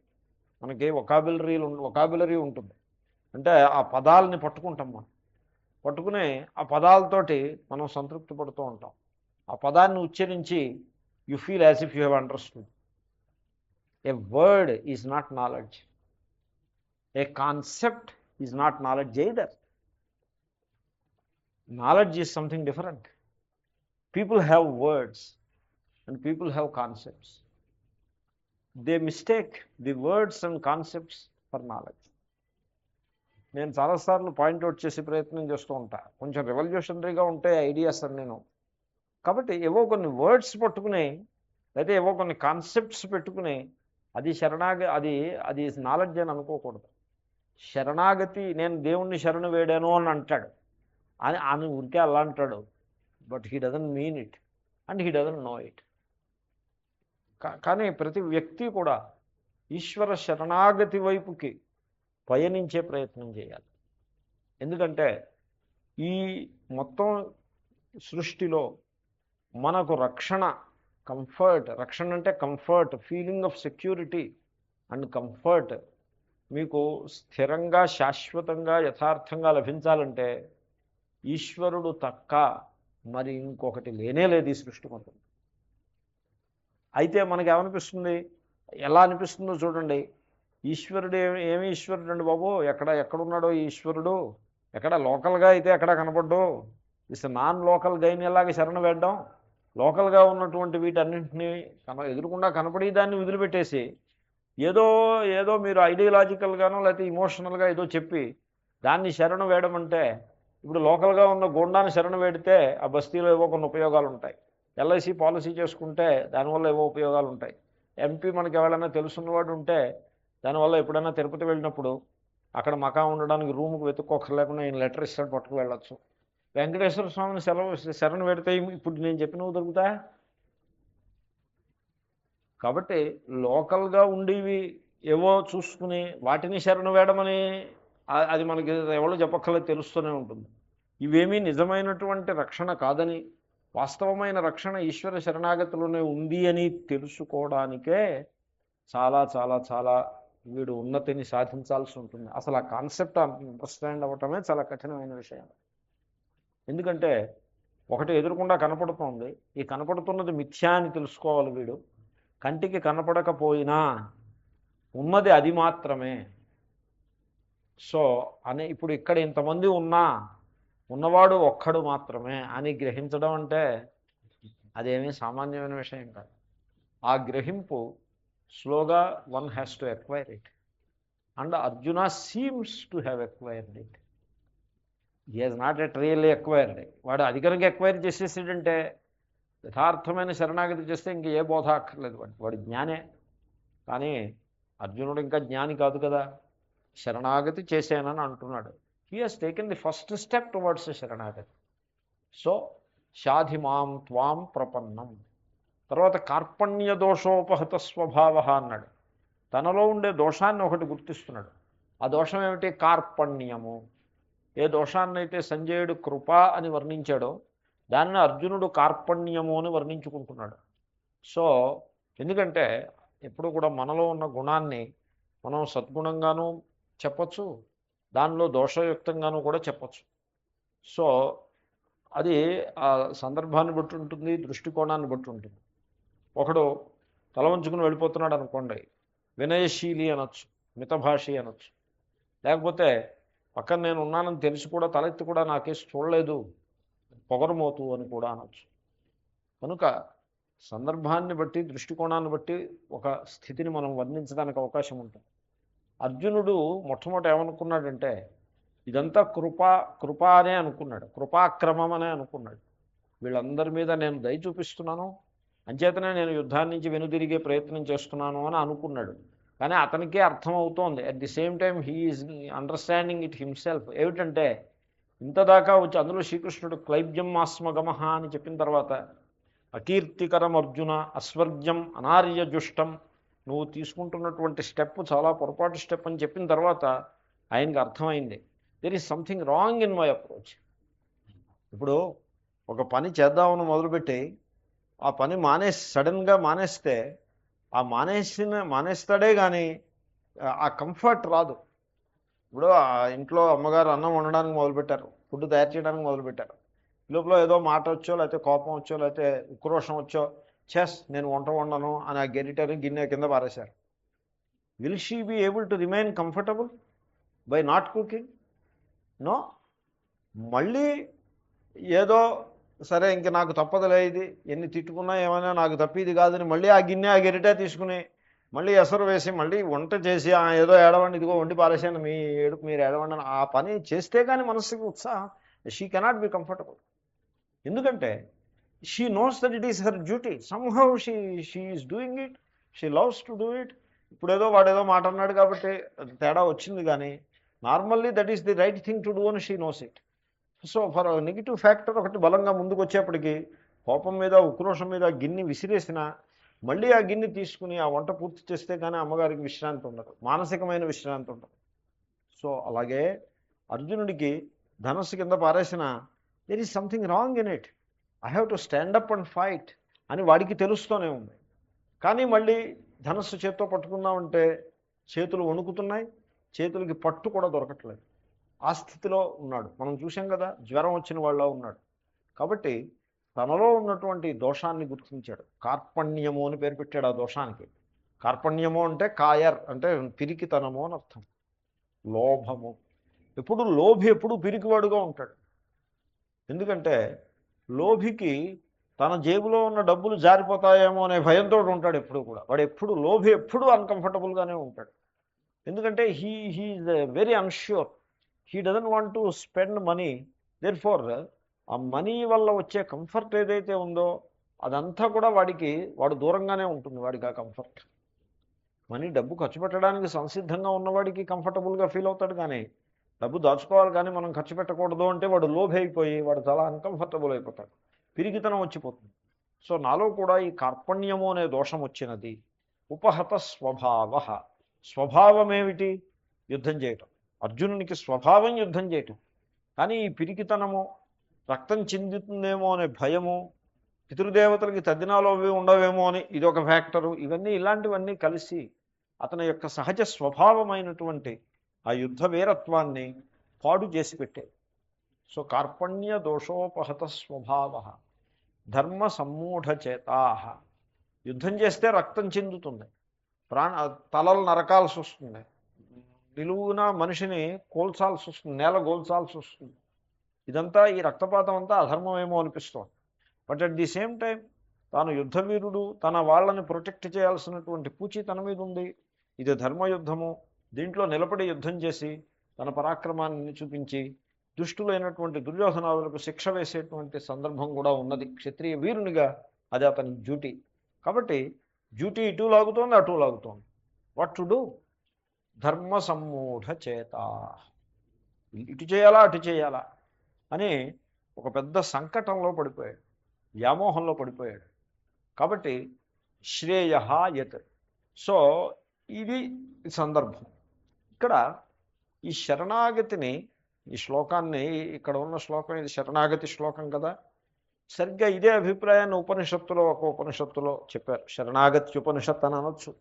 మనకి వొకాబులరీ ఉంటుంది. అంటే ఆ పదాలని పట్టుకుంటాం, మనం పట్టుకుని ఆ పదాలతోటి మనం సంతృప్తి పడుతూ ఉంటాం. ఆ పదాన్ని ఉచ్చరించి you feel as if you have understood. A word is not knowledge, a concept is not knowledge either. Knowledge is something different. People have words and people have concepts. They mistake the words and concepts for knowledge. నేను చాలాసార్లు point out చేసే ప్రయత్నం చేస్తూ ఉంటా. కొంచెం రెవల్యూషనరీగా ఉంటాయి ideas అని నేను. కాబట్టి ఏవో కొన్ని వర్డ్స్ పట్టుకుని లేకపోతే ఏవో కొన్ని కాన్సెప్ట్స్ పెట్టుకుని అది అది అది నాలెడ్జ్ అని అనుకోకూడదు. శరణాగతి, నేను దేవుణ్ణి శరణు వేడాను అని అంటాడు అని ఊరికే అలా అంటాడు. But he doesn't mean it and he doesn't know it. కానీ ప్రతి వ్యక్తి కూడా ఈశ్వర శరణాగతి వైపుకి పయనించే ప్రయత్నం చేయాలి. ఎందుకంటే ఈ మొత్తం సృష్టిలో మనకు రక్షణ, రక్షణ అంటే comfort, feeling of security and comfort మీకు స్థిరంగా శాశ్వతంగా యథార్థంగా లభించాలంటే ఈశ్వరుడు తక్క మరి ఇంకొకటి లేనే లేదు ఈ సృష్టి మొత్తం. అయితే మనకేమనిపిస్తుంది, ఎలా అనిపిస్తుందో చూడండి. ఈశ్వరుడు ఏమి ఈశ్వరుడు అండి బాబు, ఎక్కడున్నాడో ఈశ్వరుడు, ఎక్కడ లోకల్గా అయితే ఎక్కడ కనపడ్డు, నాన్ లోకల్ గైన్లాగా శరణ వేద్దాం, లోకల్గా ఉన్నటువంటి వీటన్నింటినీ ఎదురుకుండా కనపడి దాన్ని వదిలిపెట్టేసి ఏదో ఏదో మీరు ఐడియాలజికల్గానో లేకపోతే ఇమోషనల్గా ఏదో చెప్పి దాన్ని శరణు వేయడమంటే, ఇప్పుడు లోకల్గా ఉన్న గోండాన్ని శరణు వేడితే ఆ బస్తీలో ఏవో కొన్ని ఉపయోగాలు ఉంటాయి, ఎల్ఐసి పాలసీ చేసుకుంటే దానివల్ల ఏవో ఉపయోగాలు ఉంటాయి, ఎంపీ మనకి ఎవరైనా తెలుసున్నవాడు ఉంటే దానివల్ల ఎప్పుడైనా తిరుపతి వెళ్ళినప్పుడు అక్కడ మకా ఉండడానికి రూముకు వెతుక్కోకర్లేకుండా ఈయన లెటర్ ఇస్తాడు, పట్టుకు వెళ్ళొచ్చు. వెంకటేశ్వర స్వామిని శరణు పెడితే ఇప్పుడు నేను చెప్పినవి దొరుకుతా. కాబట్టి లోకల్గా ఉండేవి ఏవో చూసుకుని వాటిని శరణు వేయడమని అది మనకి ఎవరో చెప్పక్కర్లేదు, తెలుస్తూనే ఉంటుంది. ఇవేమీ నిజమైనటువంటి రక్షణ కాదని, వాస్తవమైన రక్షణ ఈశ్వర శరణాగతిలోనే ఉంది అని తెలుసుకోవడానికే చాలా చాలా చాలా వీడు ఉన్నతిని సాధించాల్సి ఉంటుంది. అసలు ఆ కాన్సెప్ట్ అండర్స్టాండ్ అవ్వటమే చాలా కఠినమైన విషయం. ఎందుకంటే ఒకటి ఎదురుకుండా కనపడుతోంది, ఈ కనపడుతున్నది మిథ్యా అని తెలుసుకోవాలి వీడు. కంటికి కనపడకపోయినా ఉన్నది అది మాత్రమే. సో ఇప్పుడు ఇక్కడ ఇంతమంది ఉన్నవాడు ఒక్కడు మాత్రమే అని గ్రహించడం అంటే అదేమీ సామాన్యమైన విషయం కాదు. ఆ గ్రహింపు స్లోగా one has to acquire it, and Arjuna seems to have acquired it. He has not at really acquired. వాడు అధికంగా ఎక్వైర్ చేసేసాడంటే యథార్థమైన శరణాగతి చేస్తే ఇంక ఏ బోధ అక్కర్లేదు, వాడి జ్ఞానే. కానీ అర్జునుడు ఇంకా జ్ఞాని కాదు కదా, శరణాగతి చేశానని అంటున్నాడు. He has taken the first step towards శరణాగతి. సో షాధిమాం త్వాం ప్రపన్నం. తర్వాత కార్పణ్య దోషోపహత స్వభావ అన్నాడు. తనలో ఉండే దోషాన్ని ఒకటి గుర్తిస్తున్నాడు. ఆ దోషం ఏమిటి? కార్పణ్యము. ఏ దోషాన్నైతే సంజయుడు కృప అని వర్ణించాడో దానిని అర్జునుడు కార్పణ్యము అని వర్ణించుకుంటున్నాడు. సో ఎందుకంటే ఎప్పుడు కూడా మనలో ఉన్న గుణాన్ని మనం సద్గుణంగానూ చెప్పచ్చు, దానిలో దోషయుక్తంగానూ కూడా చెప్పచ్చు. సో అది ఆ సందర్భాన్ని బట్టి ఉంటుంది, దృష్టికోణాన్ని బట్టి ఉంటుంది. ఒకడు తల వంచుకుని వెళ్ళిపోతున్నాడు అనుకోండి, వినయశీలి అనొచ్చు, మితభాషి అనొచ్చు. లేకపోతే పక్కన నేను ఉన్నానని తెలిసి కూడా తలెత్తి కూడా నాకేసి చూడలేదు, పొగరుమోతు అని కూడా అనొచ్చు. కనుక సందర్భాన్ని బట్టి దృష్టికోణాన్ని బట్టి ఒక స్థితిని మనం వర్ణించడానికి అవకాశం ఉంటుంది. అర్జునుడు మొట్టమొదట ఏమనుకున్నాడంటే ఇదంతా కృప అనే అనుకున్నాడు, కృపాక్రమం అనే అనుకున్నాడు. వీళ్ళందరి మీద నేను దయ చూపిస్తున్నాను, అంచేతనే నేను యుద్ధాన్ని నుంచి వెనుదిరిగే ప్రయత్నం చేస్తున్నాను అని అనుకున్నాడు. కానీ అతనికే అర్థమవుతోంది, at the same time he is understanding it himself. ఏమిటంటే ఇంతదాకా వచ్చి అందులో శ్రీకృష్ణుడు క్లైబ్యం ఆస్మగమహ అని చెప్పిన తర్వాత అకీర్తికరం అర్జున అస్వర్గ్యం అనార్యజుష్టం, నువ్వు తీసుకుంటున్నటువంటి స్టెప్ చాలా పొరపాటు స్టెప్ అని చెప్పిన తర్వాత ఆయనకి అర్థమైంది, there is something wrong in my approach. ఇప్పుడు ఒక పని చేద్దామని మొదలుపెట్టి ఆ పని సడన్గా మానేస్తే ఆ మానేస్తాడే కానీ ఆ కంఫర్ట్ రాదు. ఇప్పుడు ఆ ఇంట్లో అమ్మగారు అన్నం వండడానికి మొదలుపెట్టారు, ఫుడ్ తయారు చేయడానికి మొదలుపెట్టారు. లోపల ఏదో మాట వచ్చో లేకపోతే కోపం వచ్చో లేకపోతే ఉక్రోషం వచ్చో నేను వంట వండను అని ఆ గెరిటని గిన్నె కింద పారేశారు. Will she be able to remain comfortable by not cooking? No. మళ్ళీ ఏదో సరే ఇంక నాకు తప్పదులే, ఇది ఎన్ని తిట్టుకున్నా ఏమైనా నాకు తప్పిది కాదని మళ్ళీ ఆ గిన్నె ఆ గెరిట తీసుకుని మళ్ళీ ఎసరు వేసి మళ్ళీ వంట చేసి ఏదో ఏడవండి, ఇదిగో వండి పారేసాను, మీ ఏడుపు మీరు ఏడవండి అని ఆ పని చేస్తే కానీ మనసుకి ఉత్సాహం, షీ కెనాట్ బి కంఫర్టబుల్. ఎందుకంటే she knows that it is her duty, somehow she is doing it, she loves to do it. ఇప్పుడేదో వాడేదో మాట అన్నాడు కాబట్టి తేడా వచ్చింది, కానీ normally that is the right thing to do అని she knows it. So for negative factor ఒకటి బలంగా ముందుకు వచ్చేప్పటికీ కోపం మీద ఉక్రోషం మీద గిన్నె విసిరేసిన మళ్ళీ ఆ గిన్నె తీసుకుని ఆ వంట పూర్తి చేస్తే కానీ అమ్మగారికి విశ్రాంతి ఉండదు, మానసికమైన విశ్రాంతి ఉండదు. సో అలాగే అర్జునుడికి ధనస్సు కింద పారేసిన there is something wrong in it, I have to stand up and fight అని వాడికి తెలుస్తూనే ఉంది. కానీ మళ్ళీ ధనస్సు చేత్తో పట్టుకుందామంటే చేతులు వణుకుతున్నాయి, చేతులకి పట్టు కూడా దొరకట్లేదు. ఆ స్థితిలో ఉన్నాడు. మనం చూసాం కదా, జ్వరం వచ్చిన వాళ్ళ ఉన్నాడు. కాబట్టి తనలో ఉన్నటువంటి దోషాన్ని గుర్తించాడు. కార్పణ్యము అని పేరు పెట్టాడు ఆ దోషానికి. కార్పణ్యము అంటే కాయర్ అంటే పిరికితనము అని అర్థం. లోభము. ఎప్పుడు లోభి ఎప్పుడు పిరికివాడుగా ఉంటాడు. ఎందుకంటే లోభికి తన జేబులో ఉన్న డబ్బులు జారిపోతాయేమో అనే భయంతో ఉంటాడు ఎప్పుడు కూడా. వాడు ఎప్పుడు లోభి ఎప్పుడు అన్కంఫర్టబుల్గానే ఉంటాడు. ఎందుకంటే he is very unsure, he doesn't want to spend money. Therefore ఆ మనీ వల్ల వచ్చే కంఫర్ట్ ఏదైతే ఉందో అదంతా కూడా వాడు దూరంగానే ఉంటుంది. వాడికి ఆ కంఫర్ట్, మనీ డబ్బు ఖర్చు పెట్టడానికి సంసిద్ధంగా ఉన్నవాడికి కంఫర్టబుల్గా ఫీల్ అవుతాడు. కానీ డబ్బు దాచుకోవాలి కానీ మనం ఖర్చు పెట్టకూడదు అంటే వాడు లోభి అయిపోయి వాడు చాలా అన్కంఫర్టబుల్ అయిపోతాడు, పిరిగితనం వచ్చిపోతుంది. సో నాలో కూడా ఈ కార్పణ్యము అనే దోషం వచ్చినది. ఉపహత స్వభావ. స్వభావం ఏమిటి? యుద్ధం చేయటం. అర్జునునికి స్వభావం యుద్ధం చేయటం. కానీ ఈ పిరికితనము, రక్తం చిందుతుందేమో అనే భయము, పితృదేవతలకి తద్దినాలు అవి ఉండవేమో అని ఇదొక ఫ్యాక్టరు, ఇలాంటివన్నీ కలిసి అతని యొక్క సహజ స్వభావమైనటువంటి ఆ యుద్ధ వీరత్వాన్ని పాడు చేసి పెట్టే. సో కార్పణ్య దోషోపహత స్వభావ ధర్మ సమ్మూఢచేతా. యుద్ధం చేస్తే రక్తం చిందుతుంది, తలలు నరకాల్సి వస్తుంది, నిలువున మనిషిని కోల్చాల్సి వస్తుంది, నేల గోల్చాల్సి వస్తుంది. ఇదంతా ఈ రక్తపాతం అంతా అధర్మమేమో అనిపిస్తుంది. But at the same time తాను యుద్ధవీరుడు, తన వాళ్ళని ప్రొటెక్ట్ చేయాల్సినటువంటి పూచి తన మీద ఉంది. ఇది ధర్మయుద్ధము. దీంట్లో నిలబడి యుద్ధం చేసి తన పరాక్రమాన్ని చూపించి దుష్టులైనటువంటి దుర్యోధనాదులకు శిక్ష వేసేటువంటి సందర్భం కూడా ఉన్నది. క్షత్రియ వీరునిగా అది అతని డ్యూటీ. కాబట్టి డ్యూటీ ఇటు లాగుతోంది, అటు లాగుతోంది. What to do? ధర్మ సమ్మూఢ చేత. ఇటు చేయాలా అటు చేయాలా అని ఒక పెద్ద సంకటంలో పడిపోయాడు, వ్యామోహంలో పడిపోయాడు. కాబట్టి శ్రేయ యత్. సో ఇది సందర్భం. ఇక్కడ ఈ శరణాగతిని, ఈ శ్లోకాన్ని, ఇక్కడ ఉన్న శ్లోకం ఇది శరణాగతి శ్లోకం కదా, సరిగ్గా ఇదే అభిప్రాయాన్ని ఉపనిషత్తులో ఒక ఉపనిషత్తులో చెప్పారు. శరణాగత్యుపనిషత్తు అని అనొచ్చు.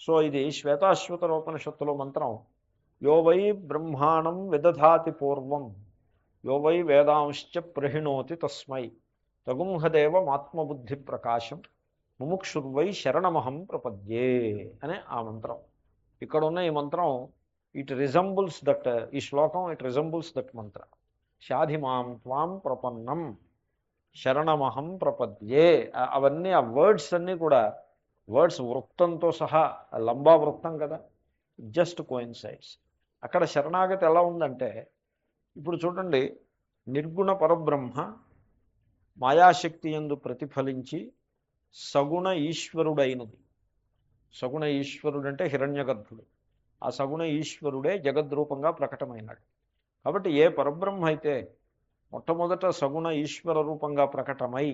సో ఇది శ్వేతాశ్వతర ఉపనిషత్తులో మంత్రం, యో వై బ్రహ్మాణం విదధాతి పూర్వం యో వై వేదాంశ్చ ప్రహిణోతి తస్మై తగుంహదేవమాత్మబుద్ధి ప్రకాశం ముముక్షుర్వై శరణమహం ప్రపద్యే అనే ఆ మంత్రం. ఇక్కడ ఉన్న ఈ మంత్రం ఇట్ రిజంబుల్స్ దట్, ఈ శ్లోకం ఇట్ రిజంబుల్స్ దట్ మంత్ర. శాధిమాం త్వాం ప్రపన్నం శరణమహం ప్రపద్యే. అవన్నీ ఆ వర్డ్స్ అన్నీ కూడా వర్డ్స్ వృత్తంతో సహా, లంబా వృత్తం కదా, జస్ట్ కోయిన్సైడ్స్. అక్కడ శరణాగతి ఎలా ఉందంటే, ఇప్పుడు చూడండి, నిర్గుణ పరబ్రహ్మ మాయాశక్తి యందు ప్రతిఫలించి సగుణ ఈశ్వరుడైనది. సగుణ ఈశ్వరుడు అంటే హిరణ్యగర్భుడు. ఆ సగుణ ఈశ్వరుడే జగద్రూపంగా ప్రకటమైనాడు. కాబట్టి ఏ పరబ్రహ్మ అయితే మొట్టమొదట సగుణ ఈశ్వర రూపంగా ప్రకటమై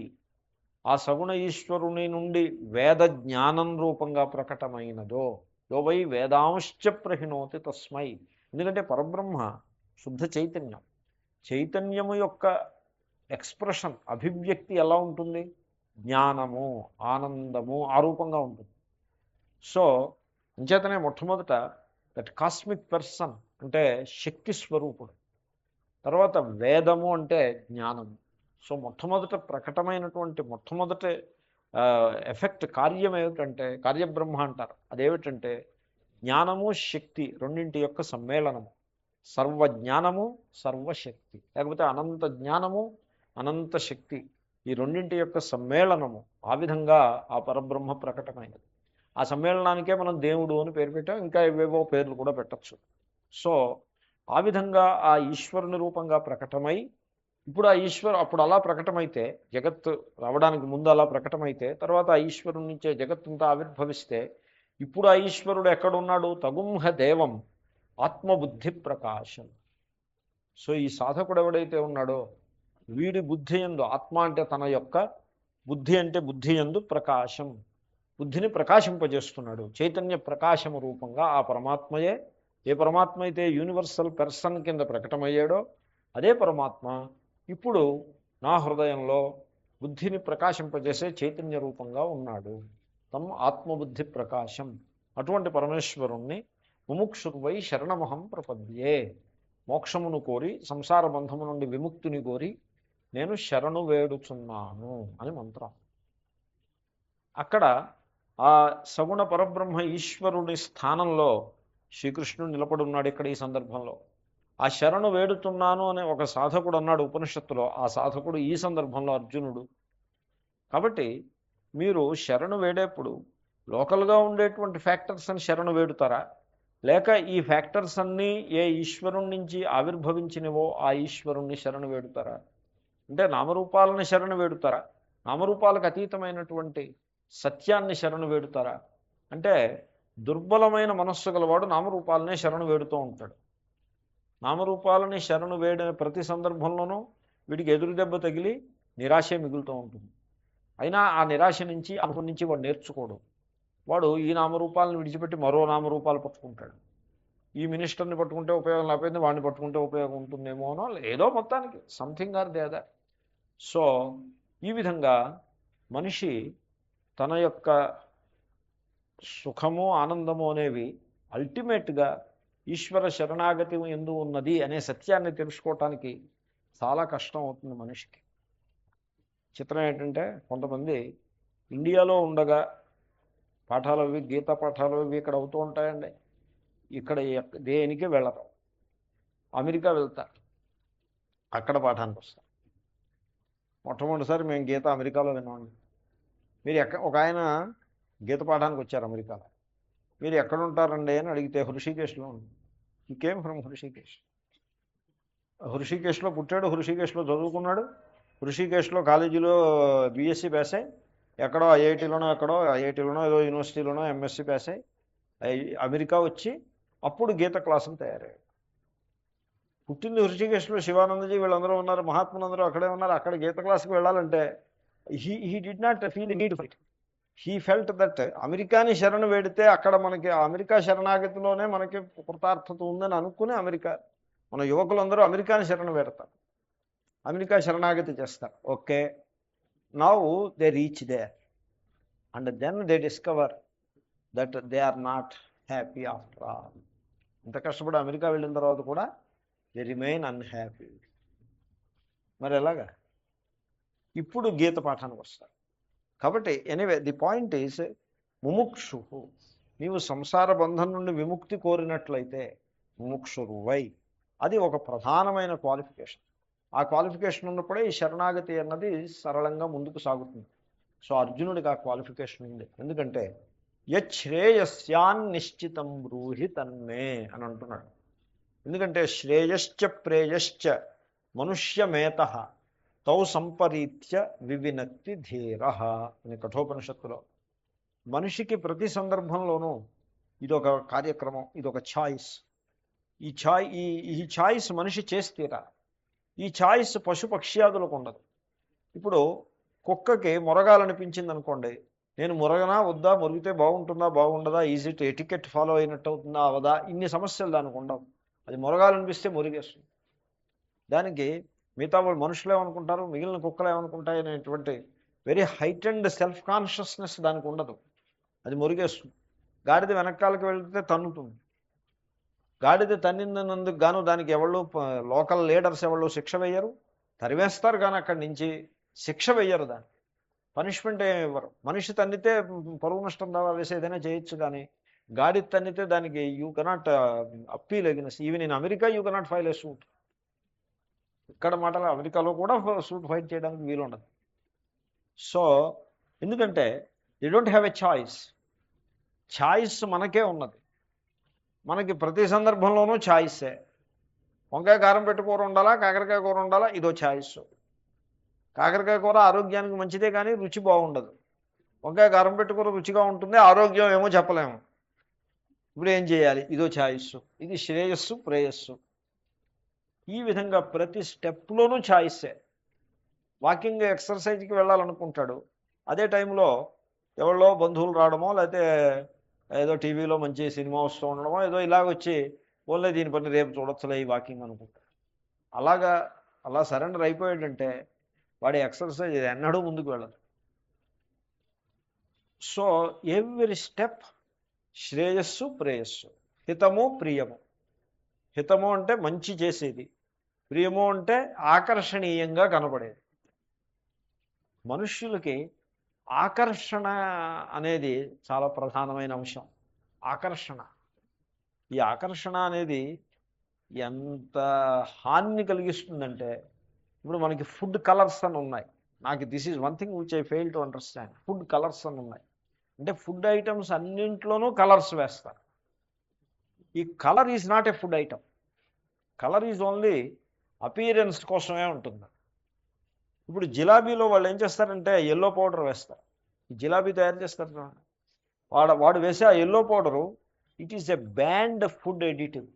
ఆ సగుణ ఈశ్వరుని నుండి వేద జ్ఞానం రూపంగా ప్రకటమైనదో యో వై వేదాంశ్చ ప్రహిణోతి తస్మై. ఎందుకంటే పరబ్రహ్మ శుద్ధ చైతన్యం. చైతన్యము యొక్క ఎక్స్ప్రెషన్, అభివ్యక్తి ఎలా ఉంటుంది? జ్ఞానము, ఆనందము ఆ రూపంగా ఉంటుంది. సో అంచేతనే మొట్టమొదట దట్ కాస్మిక్ పర్సన్ అంటే శక్తి స్వరూపుడు. తర్వాత వేదము అంటే జ్ఞానము. సో మొట్టమొదట ప్రకటమైనటువంటి మొట్టమొదటి ఎఫెక్ట్, కార్యం ఏమిటంటే, కార్యబ్రహ్మ అంటారు. అదేమిటంటే జ్ఞానము శక్తి రెండింటి యొక్క సమ్మేళనము. సర్వజ్ఞానము సర్వశక్తి, లేకపోతే అనంత జ్ఞానము అనంత శక్తి, ఈ రెండింటి యొక్క సమ్మేళనము. ఆ విధంగా ఆ పరబ్రహ్మ ప్రకటమైనది. ఆ సమ్మేళనానికే మనం దేవుడు అని పేరు పెట్టాం, ఇంకా ఏవేవో పేర్లు కూడా పెట్టచ్చు. సో ఆ విధంగా ఆ ఈశ్వరుని రూపంగా ప్రకటమై, ఇప్పుడు ఆ అప్పుడు అలా ప్రకటమైతే, జగత్తు రావడానికి ముందు అలా ప్రకటమైతే, తర్వాత ఆ ఈశ్వరుడి నుంచే జగత్తుంతా ఆవిర్భవిస్తే, ఇప్పుడు ఆ ఈశ్వరుడు ఎక్కడున్నాడు? తగుంహ దేవం ఆత్మబుద్ధి ప్రకాశం. సో ఈ సాధకుడు ఎవడైతే ఉన్నాడో వీడి బుద్ధి యందు, ఆత్మ అంటే తన యొక్క బుద్ధి, అంటే బుద్ధి యందు ప్రకాశం, బుద్ధిని ప్రకాశింపజేస్తున్నాడు. చైతన్య ప్రకాశము రూపంగా ఆ పరమాత్మయే, ఏ పరమాత్మ అయితే యూనివర్సల్ పర్సన్ కింద ప్రకటమయ్యాడో అదే పరమాత్మ ఇప్పుడు నా హృదయంలో బుద్ధిని ప్రకాశింపజేసే చైతన్య రూపంగా ఉన్నాడు. తమ్ ఆత్మబుద్ధి ప్రకాశం. అటువంటి పరమేశ్వరుణ్ణి ముముక్షుర్వై శరణమహం ప్రపద్యే, మోక్షమును కోరి, సంసార బంధము నుండి విముక్తిని కోరి నేను శరణు వేడుచున్నాను అని మంత్రం. అక్కడ ఆ సగుణ పరబ్రహ్మ ఈశ్వరుడి స్థానంలో శ్రీకృష్ణుడు నిలబడి ఉన్నాడు. ఇక్కడ ఈ సందర్భంలో ఆ శరణు వేడుతున్నాను అనే ఒక సాధకుడు అన్నాడు ఉపనిషత్తులో. ఆ సాధకుడు ఈ సందర్భంలో అర్జునుడు. కాబట్టి మీరు శరణు వేడేప్పుడు లోకల్గా ఉండేటువంటి ఫ్యాక్టర్స్ అని శరణు వేడుతారా, లేక ఈ ఫ్యాక్టర్స్ అన్నీ ఏ ఈశ్వరుడి నుంచి ఆవిర్భవించినవో ఆ ఈశ్వరుణ్ణి శరణు వేడుతారా? అంటే నామరూపాలను శరణు వేడుతారా, నామరూపాలకు అతీతమైనటువంటి సత్యాన్ని శరణు వేడుతారా? అంటే దుర్బలమైన మనస్సు గలవాడు నామరూపాలనే శరణు వేడుతూ ఉంటాడు. నామరూపాలని శరణు వేడిన ప్రతి సందర్భంలోనూ వీడికి ఎదురు దెబ్బ తగిలి నిరాశే మిగులుతూ ఉంటుంది. అయినా ఆ నిరాశ నుంచి అప్పటి నుంచి వాడు నేర్చుకోడు. వాడు ఈ నామరూపాలను విడిచిపెట్టి మరో నామరూపాలు పట్టుకుంటాడు. ఈ మినిస్టర్ని పట్టుకుంటే ఉపయోగం లేకపోయింది, వాడిని పట్టుకుంటే ఉపయోగం ఉంటుందేమోనో, ఏదో మొత్తానికి something or the other. So ఈ విధంగా మనిషి తన యొక్క సుఖము ఆనందము అనేవి అల్టిమేట్గా ఈశ్వర శరణాగతి ఎందు ఉన్నది అనే సత్యాన్ని తెలుసుకోవటానికి చాలా కష్టం అవుతుంది మనిషికి. చిత్రం ఏంటంటే, కొంతమంది ఇండియాలో ఉండగా పాఠాలు అవి, గీతా పాఠాలు అవి ఇక్కడ అవుతూ ఉంటాయండి. ఇక్కడ దేనికి వెళ్ళరు, అమెరికా వెళ్తారు, అక్కడ పాఠానికి వస్తారు. మొట్టమొదటిసారి మేము గీత అమెరికాలో విన్నామండి. మీరు ఒక ఆయన గీత పాఠానికి వచ్చారు అమెరికాలో. మీరు ఎక్కడ ఉంటారండి అని అడిగితే హృషికేశ్లో ఉంది. ఈ కేమ్ ఫ్రమ్ హృషికేశ్. హృషికేశ్లో పుట్టాడు, హృషికేశ్లో చదువుకున్నాడు, హృషికేశ్లో కాలేజీలో బీఎస్సీ పాస్ అయ్యి, ఎక్కడో ఐఐటీలోనో ఏదో యూనివర్సిటీలోనో ఎంఎస్సీ పాస్ అయ్యి అమెరికా వచ్చి అప్పుడు గీత క్లాసులు తయారయ్యాడు. పుట్టింది హృషికేశ్లో, శివానందజీ వీళ్ళందరూ ఉన్నారు, మహాత్ములందరూ అక్కడే ఉన్నారు. అక్కడ గీత క్లాసుకి వెళ్ళాలంటే he did not feel need for it. He felt that అమెరికాని శరణు వేడితే అక్కడ మనకి అమెరికా శరణాగతిలోనే మనకి కృతార్థత ఉందని అనుకుని మన యువకులందరూ అమెరికాని శరణు వేడతారు, అమెరికా శరణాగతి చేస్తారు. Okay, now they reach there and then they discover that they are not happy after all. ఇంత కష్టపడి అమెరికా వెళ్ళిన తర్వాత కూడా దే రిమైన్ అన్హ్యాపీ. మరి ఎలాగా? ఇప్పుడు గీత పాఠానికి వస్తారు. కాబట్టి ఎనీవే ది పాయింట్ ఈజ్, ముముక్షు, నీవు సంసార బంధం నుండి విముక్తి కోరినట్లయితే ముముక్షురువై, అది ఒక ప్రధానమైన క్వాలిఫికేషన్. ఆ క్వాలిఫికేషన్ ఉన్నప్పుడే ఈ శరణాగతి అన్నది సరళంగా ముందుకు సాగుతుంది. సో అర్జునుడికి ఆ క్వాలిఫికేషన్ ఉంది. ఎందుకంటే యశ్రేయస్యాన్ నిశ్చితం బ్రూహి తన్మే అని అంటున్నాడు. ఎందుకంటే శ్రేయశ్చ ప్రేయశ్చ మనుష్యమేత తౌ సంపరీత్య వివినక్తి ధీర అని కఠోపనిషత్తులో. మనిషికి ప్రతి సందర్భంలోనూ ఇదొక కార్యక్రమం, ఇదొక ఛాయిస్. ఈ ఛాయిస్ మనిషి చేసి తీరాలి. ఈ ఛాయిస్ పశుపక్ష్యాదులకు ఉండదు. ఇప్పుడు కుక్కకి మొరగాలనిపించింది అనుకోండి, నేను మొరగనా వద్దా, మొరిగితే బాగుంటుందా బాగుండదా, ఈజ్ ఇట్ ఎటికెట్ ఫాలో అయినట్టు అవుతుందా అవదా, ఇన్ని సమస్యలు దానికి ఉండవు. అది మొరగాలనిపిస్తే మొరిగేస్తుంది. దానికి మిగతా వాళ్ళు మనుషులు ఏమనుకుంటారు, మిగిలిన కుక్కలు ఏమనుకుంటాయి అనేటువంటి వెరీ హైటెండ్ సెల్ఫ్ కాన్షియస్నెస్ దానికి ఉండదు. అది మొరిగేస్తుంది. గాడిద వెనకాలకి వెళ్తే తన్నుతుంది. గాడిద తన్నినందుకు గాను దానికి ఎవళ్ళు లోకల్ లీడర్స్ ఎవళ్ళు శిక్ష వేయరు, తరివేస్తారు, కానీ అక్కడి నుంచి శిక్ష వేయరు, దాన్ని పనిష్మెంట్ ఏమి ఇవ్వరు. మనిషి తన్నితే పరువు నష్టం దావా వేసి ఏదైనా చేయొచ్చు, కానీ గాడిద తన్నితే దానికి you cannot appeal against. Even in America you cannot file A suit. ఇక్కడ మాటలు అమెరికాలో కూడా సూట్ ఫైట్ చేయడానికి వీలు ఉండదు. సో ఎందుకంటే they don't have a choice. Choice మనకే ఉన్నది. మనకి ప్రతి సందర్భంలోనూ ఛాయిస్సే. వంకాయ కారం పెట్టి కూర ఉండాలా, కాకరకాయ కూర ఉండాలా, ఇదో ఛాయిస్. కాకరకాయ కూర ఆరోగ్యానికి మంచిదే కానీ రుచి బాగుండదు. వంకాయ కారం పెట్టి కూర రుచిగా ఉంటుంది, ఆరోగ్యం ఏమో చెప్పలేము. ఇప్పుడు ఏం చేయాలి? ఇదో ఛాయిస్. ఇది శ్రేయస్సు ప్రేయస్సు. ఈ విధంగా ప్రతి స్టెప్లోనూ ఛాయిస్సే. వాకింగ్ ఎక్సర్సైజ్కి వెళ్ళాలనుకుంటాడు, అదే టైంలో ఎవరో బంధువులు రావడమో లేకపోతే ఏదో టీవీలో మంచి సినిమా వస్తూ ఉండడమో ఏదో ఇలాగొచ్చి ఓన్లే దీని పని రేపు చూడొచ్చులే ఈ వాకింగ్ అనుకుంటాడు. అలా సరెండర్ అయిపోయాడంటే వాడి ఎక్సర్సైజ్ ఎన్నడూ ముందుకు వెళ్ళదు. సో ఎవ్రీ స్టెప్ శ్రేయస్సు ప్రేయస్సు, హితము ప్రియము. హితము అంటే మంచి చేసేది, ప్రియము అంటే ఆకర్షణీయంగా కనబడేది. మనుష్యులకి ఆకర్షణ అనేది చాలా ప్రధానమైన అంశం. ఆకర్షణ, ఈ ఆకర్షణ అనేది ఎంత హాని కలిగిస్తుందంటే, ఇప్పుడు మనకి ఫుడ్ కలర్స్ అని ఉన్నాయి. నాకు this is one thing which I fail to understand. Food colours అని ఉన్నాయి అంటే ఫుడ్ ఐటమ్స్ అన్నింట్లోనూ కలర్స్ వేస్తారు. ఈ colour is not a food item. Colour is only appearance కోసమే ఉంటుంది. ఇప్పుడు జిలాబీలో వాళ్ళు ఏం చేస్తారంటే ఎల్లో పౌడర్ వేస్తారు. ఈ జిలాబీ తయారు చేస్తారు, వాడు వేసే ఆ yellow powder it is a band food additive.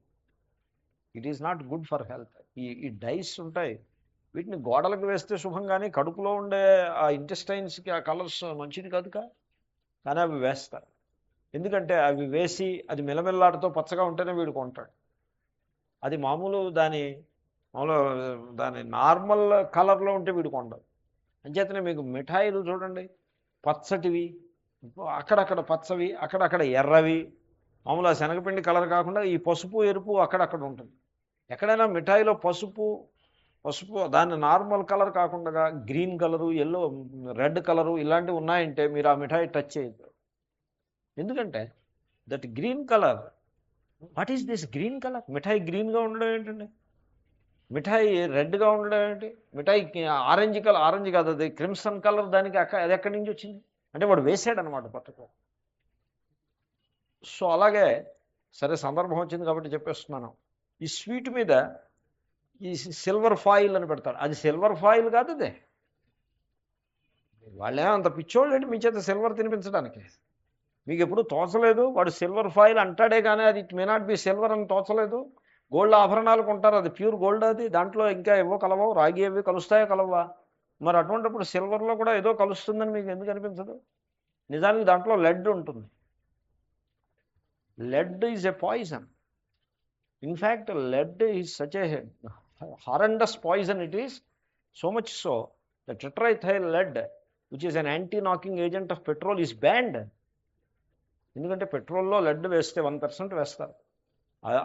It is not good for health. ఈ డైస్ ఉంటాయి, వీటిని గోడలకు వేస్తే శుభం, కానీ కడుపులో ఉండే ఆ ఇంటెస్టైన్స్కి ఆ కలర్స్ మంచిది కాదు. కానీ అవి వేస్తారు. ఎందుకంటే అవి వేసి అది మిలమిల్లాడుతూ పచ్చగా ఉంటేనే వీడు కొంటాడు. అది దాని నార్మల్ కలర్లో ఉంటే వీడు కొండదు. అంచేతనే మీకు మిఠాయిలు చూడండి, పచ్చటివి, అక్కడక్కడ పచ్చవి, అక్కడక్కడ ఎర్రవి, మామూలుగా శనగపిండి కలర్ కాకుండా ఈ పసుపు ఎరుపు అక్కడక్కడ ఉంటుంది. ఎక్కడైనా మిఠాయిలో పసుపు దాన్ని నార్మల్ కలర్ కాకుండా green colour, yellow, red colour ఇలాంటివి ఉన్నాయంటే మీరు ఆ మిఠాయి టచ్ చేయొద్దు. ఎందుకంటే that green colour, what is this green colour? మిఠాయి గ్రీన్గా ఉండడం ఏంటండి? మిఠాయి రెడ్గా ఉండడం ఏంటి? మిఠాయి ఆరెంజ్ కాదు, అది క్రిమ్సన్ కలర్, దానికి అది ఎక్కడి నుంచి వచ్చింది అంటే వాడు వేసాడనమాట పట్టుకో. సో అలాగే సరే, సందర్భం వచ్చింది కాబట్టి చెప్పేస్తున్నాను. ఈ స్వీట్ మీద ఈ సిల్వర్ ఫాయిల్ అని పెడతాడు. అది సిల్వర్ ఫాయిల్ కాదు. అదే వాళ్ళే అంత పిచ్చోళ్ళు ఏంటి మీ చేత సిల్వర్ తినిపించడానికి? మీకు ఎప్పుడు తోచలేదు? వాడు సిల్వర్ ఫాయిల్ అంటాడే కానీ అది it may not be silver అని తోచలేదు. గోల్డ్ ఆభరణాలు కొంటారు, అది ప్యూర్ గోల్డ్, అది దాంట్లో ఇంకా ఏవో కలవో, రాగి అవి కలుస్తాయో కలవా? మరి అటువంటిప్పుడు సిల్వర్లో కూడా ఏదో కలుస్తుందని మీకు ఎందుకు అనిపించదు? నిజానికి దాంట్లో లెడ్ ఉంటుంది. lead is a poison. In fact, lead is such a horrendous poison it is, so much so the tetraethyl lead, which is an anti-knocking agent of petrol, is banned. ఎందుకంటే పెట్రోల్లో లెడ్ వేస్తే 1% వేస్తారు,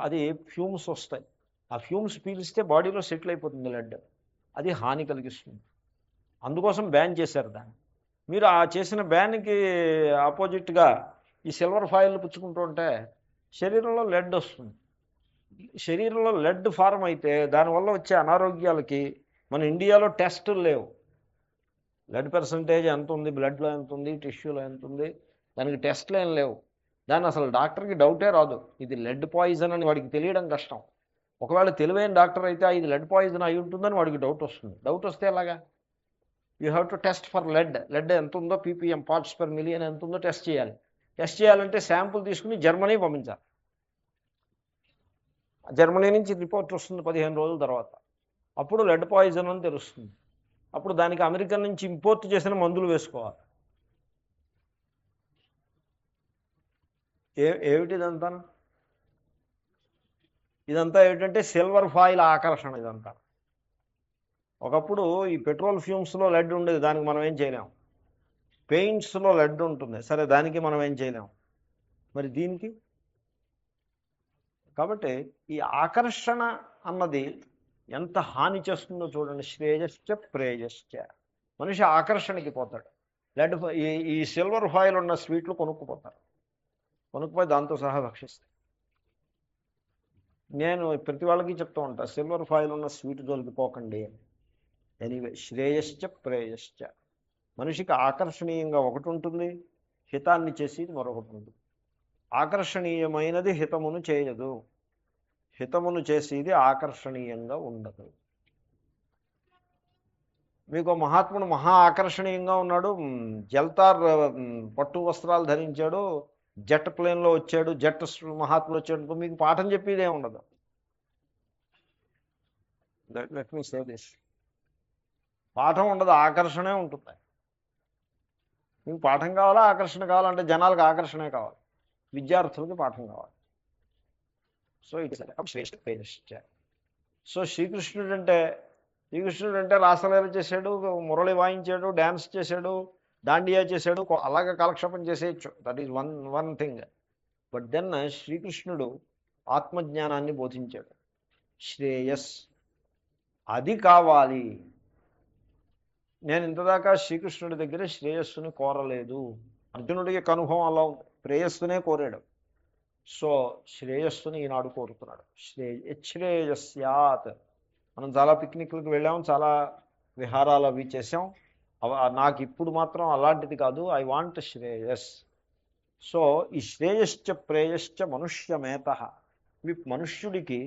అది fumes వస్తాయి. ఆ fumes పీలిస్తే బాడీలో settle అయిపోతుంది lead, అది హాని కలిగిస్తుంది. అందుకోసం బ్యాన్ చేశారు దాన్ని. మీరు ఆ చేసిన బ్యాన్కి ఆపోజిట్గా ఈ సిల్వర్ ఫాయిల్ పుచ్చుకుంటూ ఉంటే శరీరంలో లెడ్ వస్తుంది. శరీరంలో లెడ్ ఫార్మ్ అయితే దానివల్ల వచ్చే అనారోగ్యాలకి మన ఇండియాలో టెస్టులు లేవు. లెడ్ పర్సంటేజ్ ఎంత ఉంది, బ్లడ్లో ఎంత ఉంది, టిష్యూలో ఎంత ఉంది, దానికి టెస్ట్లు ఏం లేవు. దాన్ని అసలు డాక్టర్కి డౌటే రాదు ఇది లెడ్ పాయిజన్ అని. వాడికి తెలియడం కష్టం. ఒకవేళ తెలివైన డాక్టర్ అయితే ఇది లెడ్ పాయిజన్ అయి ఉంటుందని వాడికి డౌట్ వస్తుంది. డౌట్ వస్తే ఎలాగా? You have to test for lead. Lead ఎంత ఉందో, పీపీఎం, పార్ట్స్ పర్ మిలియన్ ఎంత ఉందో టెస్ట్ చేయాలి. టెస్ట్ చేయాలంటే శాంపుల్ తీసుకుని జర్మనీ పంపించాలి. జర్మనీ నుంచి రిపోర్ట్ వస్తుంది 15 రోజుల తర్వాత. అప్పుడు లెడ్ పాయిజన్ అని తెలుస్తుంది. అప్పుడు దానికి అమెరికా నుంచి ఇంపోర్ట్ చేసిన మందులు వేసుకోవాలి. ఏమిటి ఇదంతా ఏమిటంటే సిల్వర్ ఫాయిల్ ఆకర్షణ ఇదంతా. ఒకప్పుడు ఈ పెట్రోల్ ఫ్యూమ్స్లో లెడ్ ఉండేది, దానికి మనం ఏం చేయలేం. పెయింట్స్లో లెడ్ ఉంటుంది, సరే దానికి మనం ఏం చేయలేం. మరి దీనికి? కాబట్టి ఈ ఆకర్షణ అన్నది ఎంత హాని చేస్తుందో చూడండి. శ్రేయశ్చ ప్రేయశ్చ. మనిషి ఆకర్షణకి పోతాడు. లెడ్ ఈ సిల్వర్ ఫాయిల్ ఉన్న స్వీట్లు కొనుక్కుపోతారు, కొనుక్కుపోయి దాంతో సహా భక్షిస్తాయి. నేను ప్రతి వాళ్ళకి చెప్తూ ఉంటా, సిల్వర్ ఫాయిల్ ఉన్న స్వీట్ జోలికి పోకండి అని. ఎనీవే, శ్రేయశ్చ ప్రేయశ్చ. మనిషికి ఆకర్షణీయంగా ఒకటి ఉంటుంది, హితాన్ని చేసేది మరొకటి ఉంటుంది. ఆకర్షణీయమైనది హితమును చేయదు, హితమును చేసేది ఆకర్షణీయంగా ఉండదు. మీకు మహాత్ముడు మహా ఆకర్షణీయంగా ఉన్నాడు, జల్తార్ పట్టు వస్త్రాలు ధరించాడు, జెట్ ప్లేన్లో వచ్చాడు, మహాత్ముడు వచ్చాడు, మీకు పాఠం చెప్పేదే ఉండదు. లెట్ మీ సే దిస్, పాఠం ఉండదు, ఆకర్షణే ఉంటుంది. మీకు పాఠం కావాలా ఆకర్షణ కావాలంటే జనాలకు ఆకర్షణే కావాలి, విద్యార్థులకి పాఠం కావాలి. So it's Shreshtha. సో శ్రీకృష్ణుడు అంటే రాసలీల చేశాడు, మురళి వాయించాడు, డ్యాన్స్ చేశాడు, దాండియా చేశాడు, అలాగే కాలక్షేపం చేసేయచ్చు. That is one thing. But then శ్రీకృష్ణుడు ఆత్మజ్ఞానాన్ని బోధించాడు. శ్రేయస్ అది కావాలి. నేను ఇంతదాకా శ్రీకృష్ణుడి దగ్గర శ్రేయస్సుని కోరలేదు. అర్జునుడికి అనుభవం అలా ఉంది, ప్రేయస్సునే కోరాడు. సో శ్రేయస్సుని ఈనాడు కోరుతున్నాడు. శ్రేయస్యాత్. మనం చాలా పిక్నిక్లకు వెళ్ళాం, చాలా విహారాలు అవి చేసాం. నాకు ఇప్పుడు మాత్రం అలాంటిది కాదు, ఐ వాంట్ శ్రేయస్. సో ఈ శ్రేయశ్చ ప్రేయశ్చ మనుష్యమేత. ఇవి మనుష్యుడికే,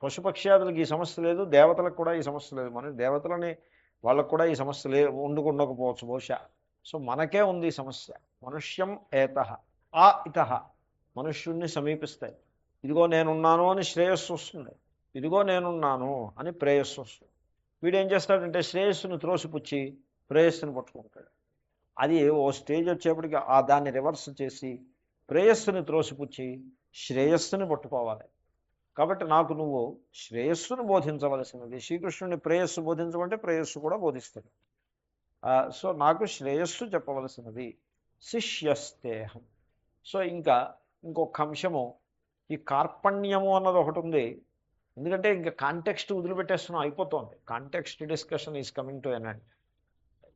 పశుపక్ష్యాదులకి ఈ సమస్య లేదు, దేవతలకు కూడా ఈ సమస్య లేదు. దేవతలని వాళ్ళకు కూడా ఈ సమస్య ఉండకపోవచ్చు బహుశా. సో మనకే ఉంది ఈ సమస్య. మనుష్యం ఏత ఇత, మనుష్యుణ్ణి సమీపిస్తాయి. ఇదిగో నేనున్నాను అని శ్రేయస్సు వస్తుంది, ఇదిగో నేనున్నాను అని ప్రేయస్సు వస్తుంది. వీడు ఏం చేస్తాడంటే శ్రేయస్సును త్రోసిపుచ్చి ప్రేయస్సును పట్టుకుంటాడు. అది ఓ స్టేజ్ వచ్చేప్పటికి దాన్ని రివర్స్ చేసి ప్రేయస్సుని త్రోసిపుచ్చి శ్రేయస్సుని పట్టుకోవాలి. కాబట్టి నాకు నువ్వు శ్రేయస్సును బోధించవలసినది. శ్రీకృష్ణుని ప్రేయస్సు బోధించమంటే ప్రేయస్సు కూడా బోధిస్తాడు. సో నాకు శ్రేయస్సు చెప్పవలసినది. శిష్యస్తేహం. సో ఇంకొక అంశము, ఈ కార్పణ్యము అన్నది ఒకటి ఉంది. ఎందుకంటే ఇంకా కాంటెక్స్ట్ వదిలిపెట్టేస్తున్నాం, అయిపోతుంది. Context discussion is coming to an end.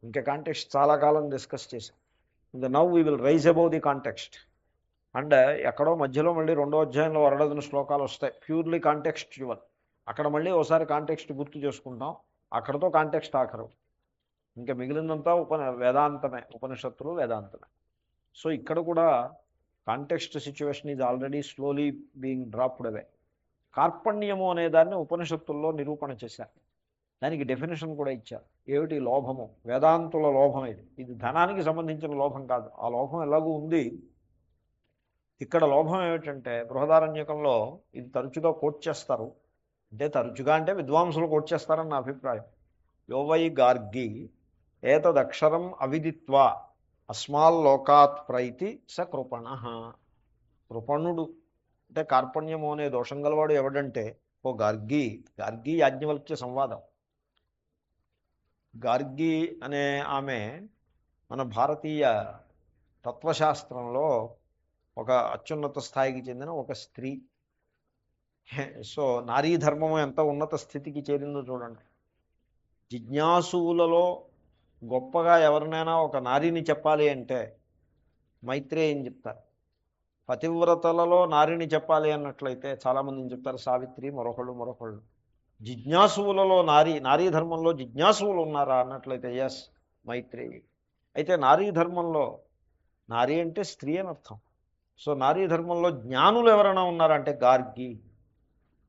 ఇంకా కాంటెక్స్ట్ చాలా కాలం డిస్కస్ చేసాం. ఇంకా now we will rise above the context. And ఎక్కడో మధ్యలో మళ్ళీ 2వ అధ్యాయంలో 2 శ్లోకాలు వస్తాయి, ప్యూర్లీ కాంటెక్స్చువల్. అక్కడ మళ్ళీ ఒకసారి కాంటెక్స్ట్ గుర్తు చేసుకుంటాం, అక్కడతో కాంటెక్స్ట్ ఆఖరు. ఇంకా మిగిలినంతా వేదాంతమే, ఉపనిషత్తులు వేదాంతమే. సో ఇక్కడ కూడా context situation is already slowly being dropped away. కార్పణ్యము అనే దాన్ని ఉపనిషత్తుల్లో నిరూపణ చేశారు, దానికి డెఫినేషన్ కూడా ఇచ్చారు. ఏమిటి? లోభము. వేదాంతుల లోభం ఇది ధనానికి సంబంధించిన లోభం కాదు. ఆ లోభం ఎలాగూ ఉంది. ఇక్కడ లోభం ఏమిటంటే బృహదారణ్యకంలో ఇది తరచుగా కోట్ చేస్తారు. అంటే తరచుగా అంటే విద్వాంసులు కోట్ చేస్తారని నా అభిప్రాయం. యోవై గార్గి ఏతదక్షరం అవిదిత్వా అస్మాల్లోకాత్ ప్రైతి స కృపణ. కృపణుడు అంటే కార్పణ్యము అనే దోషం గలవాడు ఎవడంటే ఓ గార్గి. గార్గి యాజ్ఞవల్క్య సంవాదం. గార్గి అనే ఆమె మన భారతీయ తత్వశాస్త్రంలో ఒక అత్యున్నత స్థాయికి చెందిన ఒక స్త్రీ. సో నారీ ధర్మము ఎంత ఉన్నత స్థితికి చేరిందో చూడండి. జిజ్ఞాసువులలో గొప్పగా ఎవరినైనా ఒక నారీని చెప్పాలి అంటే మైత్రేయం చెప్తారు. పతివ్రతలలో నారిని చెప్పాలి అన్నట్లయితే చాలామందిని చెప్తారు సావిత్రి, మరొకళ్ళు. జిజ్ఞాసువులలో నారీ ధర్మంలో జిజ్ఞాసువులు ఉన్నారా అన్నట్లయితే ఎస్, మైత్రేయి. అయితే నారీ ధర్మంలో, నారీ అంటే స్త్రీ అని అర్థం. సో నారీ ధర్మంలో జ్ఞానులు ఎవరైనా ఉన్నారంటే గార్గి.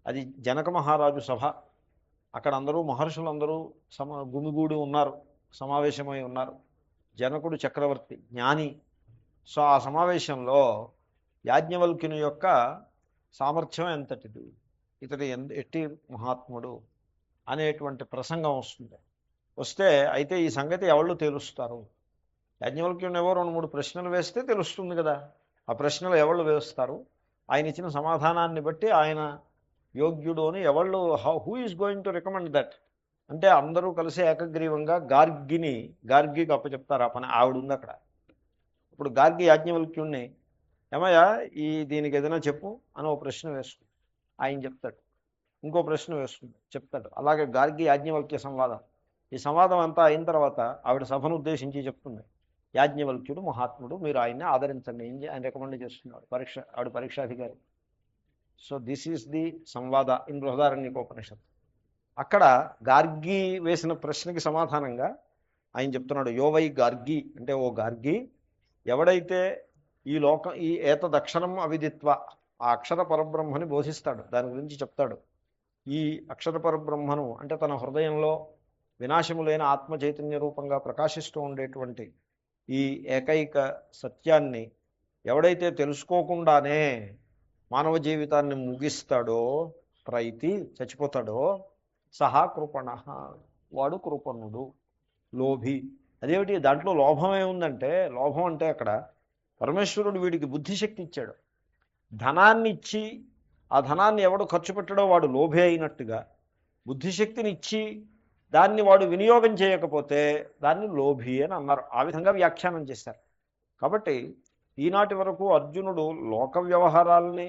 అది జనక మహారాజు సభ. అక్కడ అందరూ మహర్షులందరూ గుమిగూడి ఉన్నారు, సమావేశమై ఉన్నారు. జనకుడు చక్రవర్తి, జ్ఞాని. సో ఆ సమావేశంలో యాజ్ఞవల్క్యుని యొక్క సామర్థ్యం ఎంతటిది, ఇతడు ఎట్టి మహాత్ముడు అనేటువంటి ప్రసంగం వస్తే అయితే ఈ సంగతి ఎవళ్ళు తెలుస్తారు? యాజ్ఞవల్క్యుని ఎవరో 2-3 ప్రశ్నలు వేస్తే తెలుస్తుంది కదా. ఆ ప్రశ్నలు ఎవళ్ళు వేస్తారు? ఆయన ఇచ్చిన సమాధానాన్ని బట్టి ఆయన యోగ్యుడు అని ఎవళ్ళు, who is going to recommend that అంటే అందరూ కలిసి ఏకగ్రీవంగా గార్గికి అప్పచెప్తారు ఆ పని. ఆవిడ ఉంది అక్కడ. ఇప్పుడు గార్గి యాజ్ఞవల్క్యుణ్ణి ఏమయ్యా దీనికి ఏదైనా చెప్పు అని ఒక ప్రశ్న వేస్తుంది, ఆయన చెప్తాడు. ఇంకో ప్రశ్న వేస్తుంది, చెప్తాడు. అలాగే గార్గి యాజ్ఞవల్క్య సంవాదం. ఈ సంవాదం అంతా అయిన తర్వాత ఆవిడ సభను ఉద్దేశించి చెప్తుంది, యాజ్ఞవల్క్యుడు మహాత్ముడు, మీరు ఆయన్ని ఆదరించండి ఆయన రికమెండ్ చేస్తున్నాడు. ఆవిడ పరీక్షాధికారి. సో దిస్ ఈజ్ ది సంవాద ఇన్ బృహదారణ్యకోపనిషత్. అక్కడ గార్గి వేసిన ప్రశ్నకి సమాధానంగా ఆయన చెప్తున్నాడు, యోవై గార్గి అంటే ఓ గార్గి, ఎవడైతే ఈ ఏతదక్షరం అవిదిత్వ, ఆ అక్షర పరబ్రహ్మని బోధిస్తాడు, దాని గురించి చెప్తాడు. ఈ అక్షర పరబ్రహ్మను అంటే తన హృదయంలో వినాశము లేని ఆత్మ చైతన్య రూపంగా ప్రకాశిస్తూ ఉండేటువంటి ఈ ఏకైక సత్యాన్ని ఎవడైతే తెలుసుకోకుండానే మానవ జీవితాన్ని ముగిస్తాడో, ప్రైతి చచ్చిపోతాడో, సహా కృపణ, వాడు కృపణుడు, లోభి. అదేమిటి, దాంట్లో లోభమే ఉందంటే, లోభం అంటే అక్కడ పరమేశ్వరుడు వీడికి బుద్ధిశక్తి ఇచ్చాడు. ధనాన్ని ఇచ్చి ఆ ధనాన్ని ఎవడు ఖర్చు పెట్టడో వాడు లోభి అయినట్టుగా, బుద్ధిశక్తిని ఇచ్చి దాన్ని వాడు వినియోగం చేయకపోతే దాన్ని లోభి అని అన్నారు. ఆ విధంగా వ్యాఖ్యానం చేశారు. కాబట్టి ఈనాటి వరకు అర్జునుడు లోక వ్యవహారాల్ని